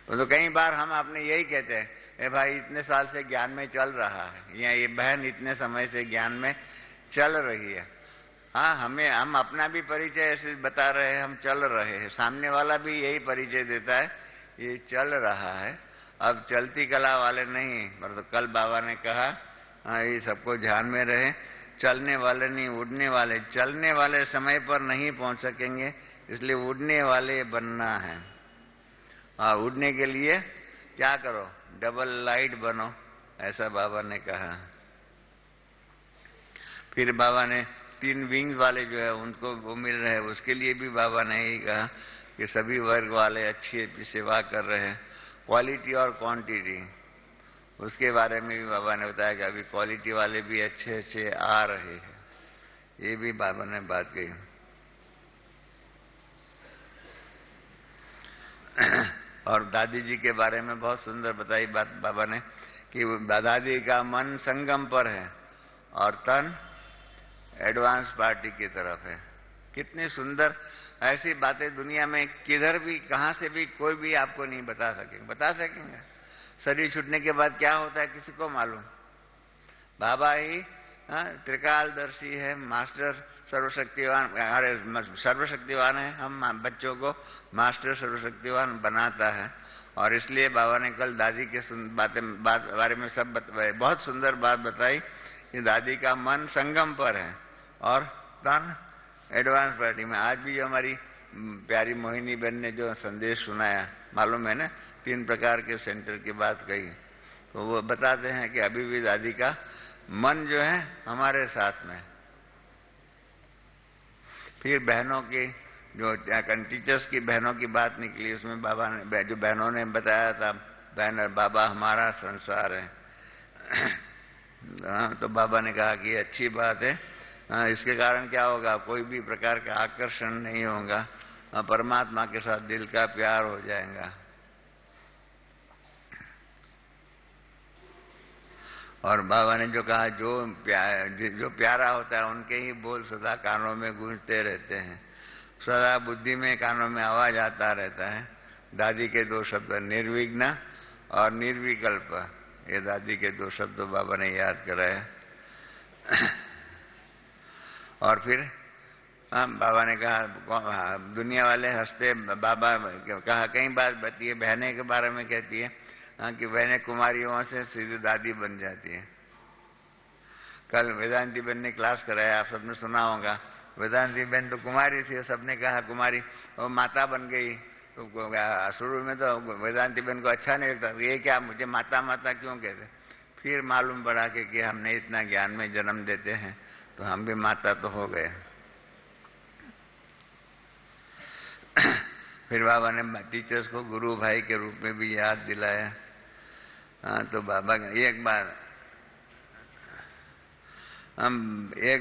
S1: तो कई बार हम अपने यही कहते हैं, ए भाई इतने साल से ज्ञान में चल रहा है, या ये बहन इतने समय से ज्ञान में चल रही है। हाँ, हम अपना भी परिचय ऐसे बता रहे हैं, हम चल रहे हैं, सामने वाला भी यही परिचय देता है, ये चल रहा है। अब चलती कला वाले नहीं, मतलब कल बाबा ने कहा ये सबको ध्यान में रहे, चलने वाले नहीं उड़ने वाले। चलने वाले समय पर नहीं पहुंच सकेंगे, इसलिए उड़ने वाले बनना है। उड़ने के लिए क्या करो, डबल लाइट बनो, ऐसा बाबा ने कहा। फिर बाबा ने 3 विंग्स वाले जो है उनको वो मिल रहे हैं, उसके लिए भी बाबा ने ही कहा कि सभी वर्ग वाले अच्छी सेवा कर रहे हैं। क्वालिटी और क्वांटिटी, उसके बारे में भी बाबा ने बताया कि अभी क्वालिटी वाले भी अच्छे अच्छे आ रहे हैं, ये भी बाबा ने बात कही। और दादी जी के बारे में बहुत सुंदर बताई बात बाबा ने कि दादी का मन संगम पर है और तन एडवांस पार्टी की तरफ है। कितनी सुंदर ऐसी बातें दुनिया में किधर भी कहां से भी कोई भी आपको नहीं बता सकेंगे। शरीर छूटने के बाद क्या होता है किसी को मालूम, बाबा ही त्रिकालदर्शी है, मास्टर सर्वशक्तिवान, अरे सर्वशक्तिवान है, हम बच्चों को मास्टर सर्वशक्तिवान बनाता है। और इसलिए बाबा ने कल दादी के बारे में सब बहुत सुंदर बात बताई कि दादी का मन संगम पर है और तन एडवांस पार्टी में। आज भी जो हमारी प्यारी मोहिनी बहन ने जो संदेश सुनाया, मालूम है ना, 3 प्रकार के सेंटर की बात कही, तो वो बताते हैं कि अभी भी दादी का मन जो है हमारे साथ में। फिर बहनों की जो टीचर्स की बहनों की बात निकली, उसमें बाबा ने जो बहनों ने बताया था, बहन बाबा हमारा संसार है। तो बाबा ने कहा कि अच्छी बात है, इसके कारण क्या होगा, कोई भी प्रकार का आकर्षण नहीं होगा, परमात्मा के साथ दिल का प्यार हो जाएगा। और बाबा ने जो कहा, जो प्यारा होता है उनके ही बोल सदा कानों में गूंजते रहते हैं, सदा बुद्धि में कानों में आवाज आता रहता है। दादी के दो शब्द निर्विघ्न और निर्विकल्प, ये दादी के दो शब्द बाबा ने याद कराए। और फिर बाबा ने कहा, दुनिया वाले हंसते, बाबा कहा कई बात बताती है, बहने के बारे में कहती है कि बहनें कुमारियों से सीधे दादी बन जाती है। कल वेदांती बहन ने क्लास कराया, आप सबने सुना होगा। वेदांती बहन तो कुमारी थी, सबने कहा कुमारी, वो माता बन गई। तो शुरू में तो वेदांती बहन को अच्छा नहीं लगता, ये क्या मुझे माता माता क्यों कहते। फिर मालूम पड़ा कि हमने इतना ज्ञान में जन्म देते हैं तो हम भी माता तो हो गए। फिर बाबा ने टीचर्स को गुरु भाई के रूप में भी याद दिलाया। तो बाबा एक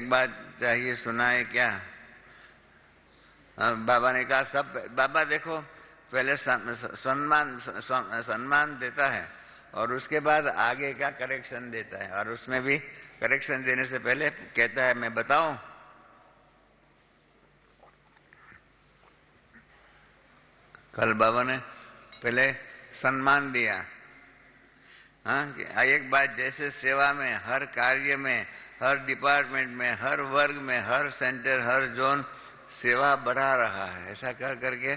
S1: बात चाहिए, सुनाए क्या? बाबा ने कहा, सब बाबा देखो पहले सम्मान देता है और उसके बाद आगे का करेक्शन देता है, और उसमें भी करेक्शन देने से पहले कहता है मैं बताऊं। कल बाबा ने पहले सम्मान दिया। एक बात, जैसे सेवा में, हर कार्य में, हर डिपार्टमेंट में, हर वर्ग में, हर सेंटर, हर जोन सेवा बढ़ा रहा है, ऐसा कर करके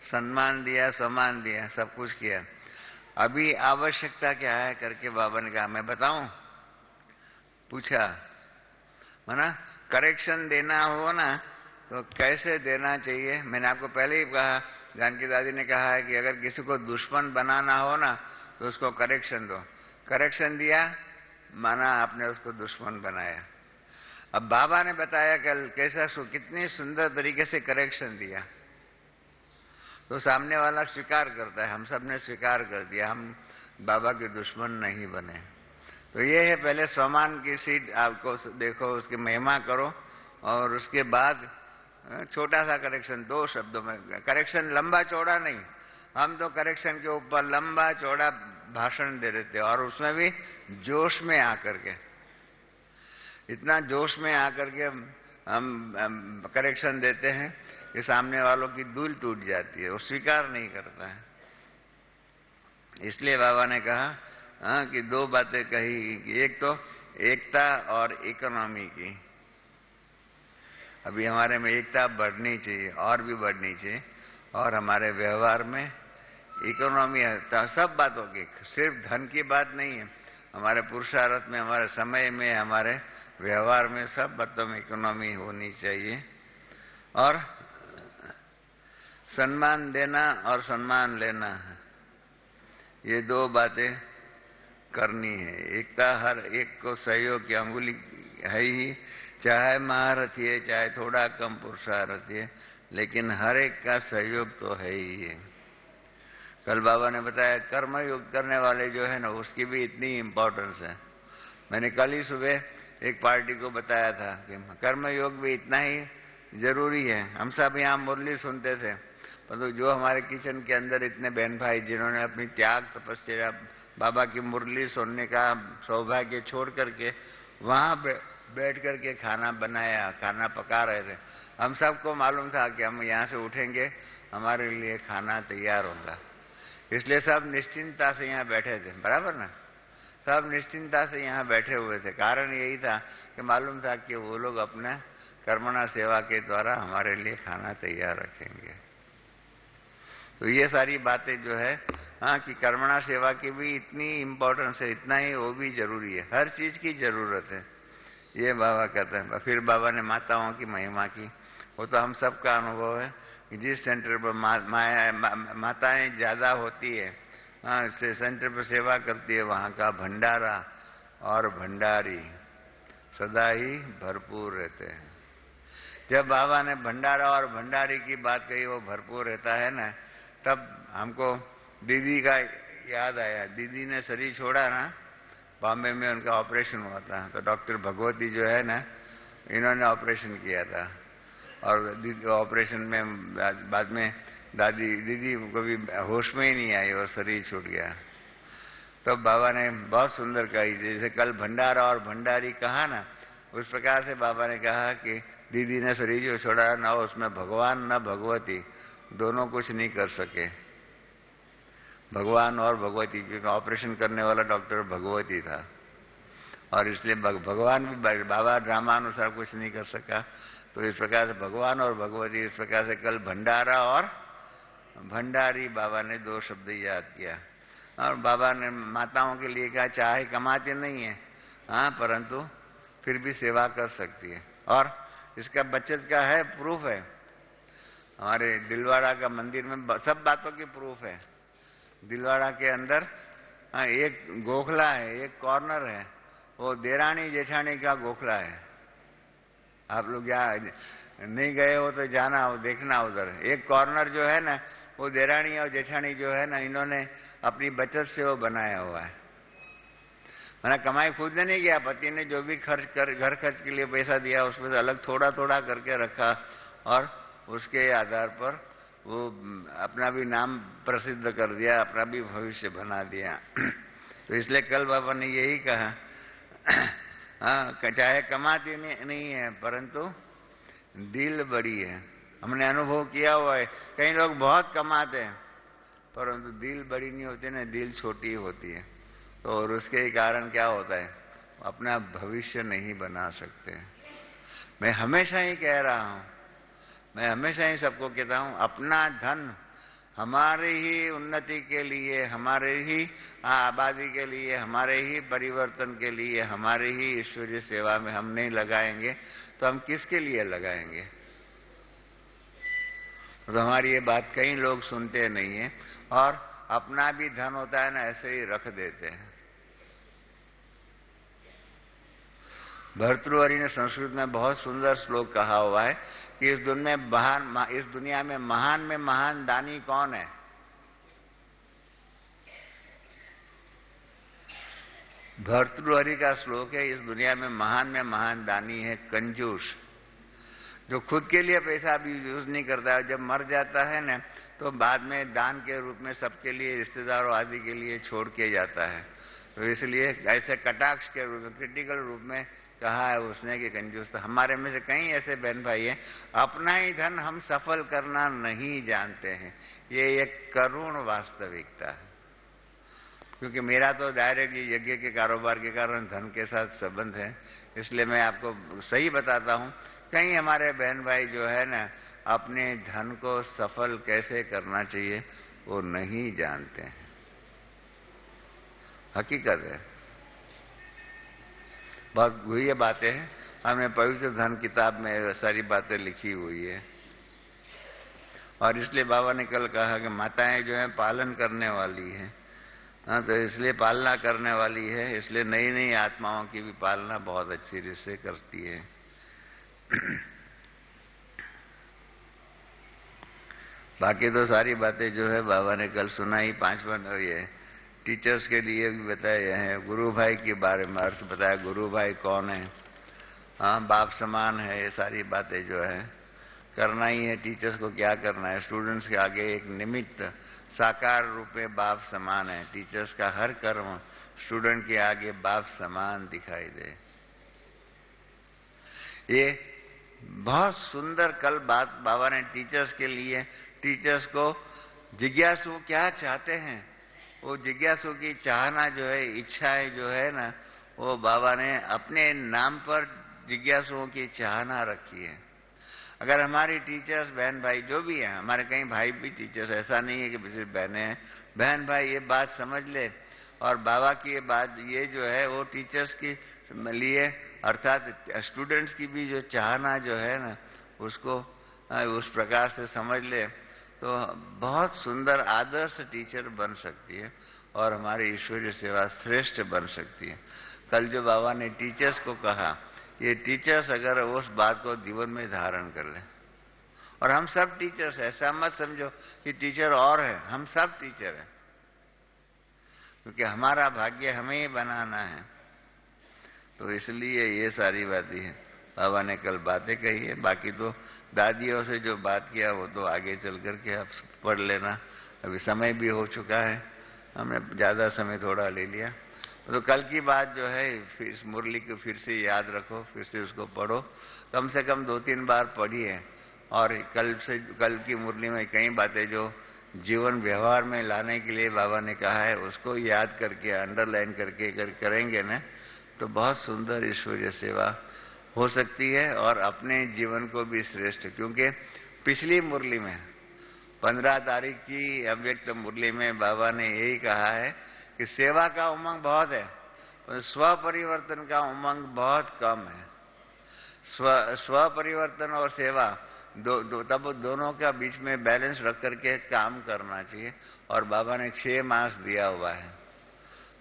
S1: सम्मान दिया, सम्मान दिया, सब कुछ किया। अभी आवश्यकता क्या है करके बाबा ने कहा मैं बताऊं। पूछा, माना करेक्शन देना हो ना तो कैसे देना चाहिए। मैंने आपको पहले ही कहा, जानकी दादी ने कहा है कि अगर किसी को दुश्मन बनाना हो ना तो उसको करेक्शन दो। करेक्शन दिया माना आपने उसको दुश्मन बनाया। अब बाबा ने बताया कल कैसा कितनी सुंदर तरीके से करेक्शन दिया, तो सामने वाला स्वीकार करता है। हम सब ने स्वीकार कर दिया, हम बाबा के दुश्मन नहीं बने। तो ये है, पहले सम्मान की सीट आपको देखो, उसकी महिमा करो, और उसके बाद छोटा सा करेक्शन, 2 शब्दों में करेक्शन, लंबा चौड़ा नहीं। हम तो करेक्शन के ऊपर लंबा चौड़ा भाषण दे देते, और उसमें भी जोश में आकर के, इतना जोश में आकर के हम करेक्शन देते हैं कि सामने वालों की दिल टूट जाती है, वो स्वीकार नहीं करता है। इसलिए बाबा ने कहा कि 2 बातें कही, एक तो एकता और इकोनॉमी की। अभी हमारे में एकता बढ़नी चाहिए, और भी बढ़नी चाहिए, और हमारे व्यवहार में इकोनॉमी है। सब बातों की, सिर्फ धन की बात नहीं है, हमारे पुरुषार्थ में, हमारे समय में, हमारे व्यवहार में, सब बातों में इकोनॉमी होनी चाहिए। और सम्मान देना और सम्मान लेना, ये 2 बातें करनी है। एकता, हर एक को सहयोग की अंगुली है ही, चाहे महारथी है, चाहे थोड़ा कम पुरुषार्थी है, लेकिन हर एक का सहयोग तो है ही है। कल बाबा ने बताया कर्मयोग करने वाले जो है ना, उसकी भी इतनी इम्पोर्टेंस है। मैंने कल ही सुबह एक पार्टी को बताया था कि कर्मयोग भी इतना ही जरूरी है। हम सब यहाँ मुरली सुनते थे, परंतु जो हमारे किचन के अंदर इतने बहन भाई जिन्होंने अपनी त्याग तपस्या बाबा की मुरली सुनने का सौभाग्य छोड़ करके वहां बैठ करके खाना बनाया, खाना पका रहे थे, हम सबको मालूम था कि हम यहाँ से उठेंगे, हमारे लिए खाना तैयार होगा। इसलिए सब निश्चिंतता से यहाँ बैठे थे, बराबर ना, सब निश्चिंतता से यहाँ बैठे हुए थे। कारण यही था कि मालूम था कि वो लोग अपना कर्मणा सेवा के द्वारा हमारे लिए खाना तैयार रखेंगे। तो ये सारी बातें जो है, कि कर्मणा सेवा की भी इतनी इम्पोर्टेंस है, इतना ही वो भी जरूरी है, हर चीज की जरूरत है, ये बाबा कहते हैं। फिर बाबा ने माताओं की महिमा की, वो तो हम सबका अनुभव है कि जिस सेंटर पर माताएं ज्यादा होती है, से सेंटर पर सेवा करती है, वहां का भंडारा और भंडारी सदा ही भरपूर रहते हैं। जब बाबा ने भंडारा और भंडारी की बात कही, वो भरपूर रहता है ना, तब हमको दीदी का याद आया। दीदी ने शरीर छोड़ा ना, बॉम्बे में उनका ऑपरेशन हुआ था, तो डॉक्टर भगवती जो है ना, इन्होंने ऑपरेशन किया था। और ऑपरेशन में बाद में दीदी को भी होश में ही नहीं आई और शरीर छूट गया। तो बाबा ने बहुत सुंदर कही, जैसे कल भंडारा और भंडारी कहा ना, उस प्रकार से बाबा ने कहा कि दीदी ने शरीर जो छोड़ा ना, उसमें भगवान न भगवती दोनों कुछ नहीं कर सके। भगवान और भगवती, क्योंकि ऑपरेशन करने वाला डॉक्टर भगवती था और इसलिए भगवान भी बाबा ड्रामानुसार कुछ नहीं कर सका। तो इस प्रकार से भगवान और भगवती, इस प्रकार से कल भंडारा और भंडारी बाबा ने दो शब्द याद किया। और बाबा ने माताओं के लिए कहा चाहे कमाते नहीं है, हाँ, परंतु फिर भी सेवा कर सकती है। और इसका बचत का है, प्रूफ है। हमारे दिलवाड़ा का मंदिर में सब बातों की प्रूफ है। दिलवाड़ा के अंदर एक गोखला है, एक कॉर्नर है, वो देरानी जेठानी का गोखला है। आप लोग यहाँ नहीं गए हो तो जाना, हो देखना उधर। एक कॉर्नर जो है ना, वो देरानी और जेठानी जो है ना, इन्होंने अपनी बचत से वो बनाया हुआ है। मैंने कमाई खुद ने नहीं किया, पति ने जो भी घर खर्च के लिए पैसा दिया उसमें से अलग थोड़ा थोड़ा करके रखा और उसके आधार पर वो अपना भी नाम प्रसिद्ध कर दिया, अपना भी भविष्य बना दिया। तो इसलिए कल बाबा ने यही कहा, हाँ, चाहे कमाती नहीं है परंतु दिल बड़ी है। हमने अनुभव किया हुआ है, कई लोग बहुत कमाते हैं परंतु दिल बड़ी नहीं होती ना, दिल छोटी होती है। तो और उसके कारण क्या होता है, अपना भविष्य नहीं बना सकते। मैं हमेशा ही कह रहा हूं, मैं हमेशा ही सबको कहता हूं, अपना धन हमारे ही उन्नति के लिए, हमारे ही आबादी के लिए, हमारे ही परिवर्तन के लिए, हमारे ही ईश्वरीय सेवा में हम नहीं लगाएंगे तो हम किसके लिए लगाएंगे? तो हमारी ये बात कई लोग सुनते नहीं है और अपना भी धन होता है ना, ऐसे ही रख देते हैं। भर्तृहरि ने संस्कृत में बहुत सुंदर श्लोक कहा हुआ है कि इस दुनिया में महान दानी कौन है? भर्तृहरि का श्लोक है, इस दुनिया में महान दानी है कंजूस, जो खुद के लिए पैसा भी यूज नहीं करता है। जब मर जाता है ना, तो बाद में दान के रूप में सबके लिए, रिश्तेदारों आदि के लिए छोड़ के जाता है। तो इसलिए ऐसे कटाक्ष के रूप में, क्रिटिकल रूप में कहा है उसने कि कंजूस। तो हमारे में से कई ऐसे बहन भाई हैं, अपना ही धन हम सफल करना नहीं जानते हैं। ये एक करुण वास्तविकता है। क्योंकि मेरा तो डायरेक्ट यज्ञ के कारोबार के कारण धन के साथ संबंध है, इसलिए मैं आपको सही बताता हूं। कई हमारे बहन भाई जो है ना, अपने धन को सफल कैसे करना चाहिए वो नहीं जानते हैं। हकीकत है, बहुत गुह्य बातें हैं। हमने पवित्र धन किताब में सारी बातें लिखी हुई है। और इसलिए बाबा ने कल कहा कि माताएं जो है पालन करने वाली है, हाँ, तो इसलिए पालना करने वाली है, इसलिए नई नई आत्माओं की भी पालना बहुत अच्छी रीत से करती है। बाकी तो सारी बातें जो है बाबा ने कल सुनाई। 5वां ये टीचर्स के लिए भी बताया है, गुरु भाई के बारे में अर्थ बताया, गुरु भाई कौन है, हाँ, बाप समान है। ये सारी बातें जो है करना ही है। टीचर्स को क्या करना है, स्टूडेंट्स के आगे एक निमित्त, साकार रूप में बाप समान है। टीचर्स का हर कर्म स्टूडेंट के आगे बाप समान दिखाई दे। ये बहुत सुंदर कल बात बाबा ने टीचर्स के लिए, टीचर्स को जिज्ञासु क्या चाहते हैं, वो जिज्ञासु की चाहना जो है, इच्छाएं जो है ना, वो बाबा ने अपने नाम पर जिज्ञासुओं की चाहना रखी है। अगर हमारी टीचर्स बहन भाई जो भी हैं, हमारे कई भाई भी टीचर्स, ऐसा नहीं है कि सिर्फ बहनें हैं, बहन भाई ये बात समझ ले और बाबा की ये बात, ये जो है वो टीचर्स के लिए अर्थात स्टूडेंट्स की भी जो चाहना जो है ना, उसको उस प्रकार से समझ ले तो बहुत सुंदर आदर्श टीचर बन सकती है और हमारी ईश्वरीय सेवा श्रेष्ठ बन सकती है। कल जो बाबा ने टीचर्स को कहा, ये टीचर्स अगर उस बात को जीवन में धारण कर ले, और हम सब टीचर्स हैं, ऐसा मत समझो कि टीचर और है, हम सब टीचर हैं, क्योंकि हमारा भाग्य हमें ही बनाना है। तो इसलिए ये सारी बातें हैं। बाबा ने कल बातें कही है। बाकी तो दादियों से जो बात किया वो तो आगे चल करके आप पढ़ लेना। अभी समय भी हो चुका है, हमने ज़्यादा समय थोड़ा ले लिया। तो कल की बात जो है फिर इस मुरली को फिर से याद रखो, फिर से उसको पढ़ो, कम से कम 2-3 बार पढ़िए। और कल की मुरली में कई बातें जो जीवन व्यवहार में लाने के लिए बाबा ने कहा है उसको याद करके अंडरलाइन करके करेंगे ना तो बहुत सुंदर ईश्वरीय सेवा हो सकती है और अपने जीवन को भी श्रेष्ठ। क्योंकि पिछली मुरली में 15 तारीख की अव्यक्त मुरली में बाबा ने यही कहा है कि सेवा का उमंग बहुत है, स्व परिवर्तन का उमंग बहुत कम है। स्व परिवर्तन और सेवा तब दोनों का बीच में बैलेंस रख करके काम करना चाहिए। और बाबा ने 6 मास दिया हुआ है।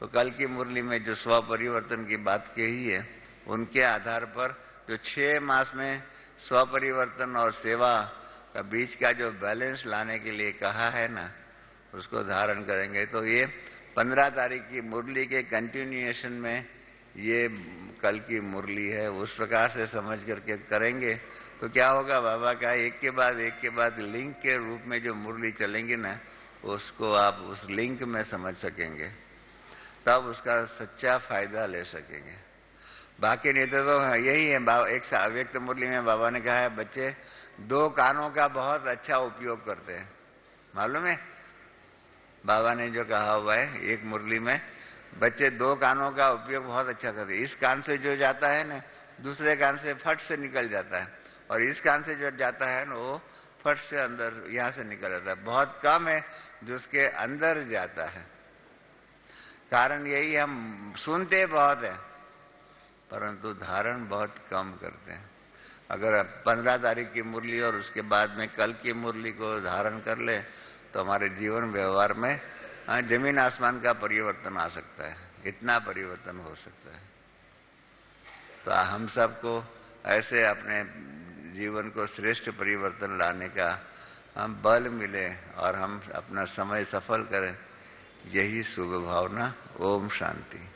S1: तो कल की मुरली में जो स्व परिवर्तन की बात कही है उनके आधार पर जो 6 मास में स्व परिवर्तन और सेवा का बीच का जो बैलेंस लाने के लिए कहा है ना उसको धारण करेंगे। तो ये 15 तारीख की मुरली के कंटिन्यूएशन में ये कल की मुरली है, उस प्रकार से समझ करके करेंगे तो क्या होगा, बाबा का एक के बाद लिंक के रूप में जो मुरली चलेंगी ना उसको आप उस लिंक में समझ सकेंगे, तब उसका सच्चा फायदा ले सकेंगे। बाकी नहीं तो यही है। एक अव्यक्त मुरली में बाबा ने कहा है बच्चे 2 कानों का बहुत अच्छा उपयोग करते हैं, मालूम है? बाबा ने जो कहा हुआ है एक मुरली में, बच्चे 2 कानों का उपयोग बहुत अच्छा करते हैं। इस कान से जो जाता है ना दूसरे कान से फट से निकल जाता है, और इस कान से जो जाता है ना वो फट से अंदर यहां से निकल जाता है। बहुत कम है जो उसके अंदर जाता है। कारण यही हम सुनते बहुत है परंतु धारण बहुत कम करते हैं। अगर 15 तारीख की मुरली और उसके बाद में कल की मुरली को धारण कर ले तो हमारे जीवन व्यवहार में जमीन आसमान का परिवर्तन आ सकता है, इतना परिवर्तन हो सकता है। तो हम सबको ऐसे अपने जीवन को श्रेष्ठ परिवर्तन लाने का हम बल मिले और हम अपना समय सफल करें, यही शुभ भावना। ओम शांति।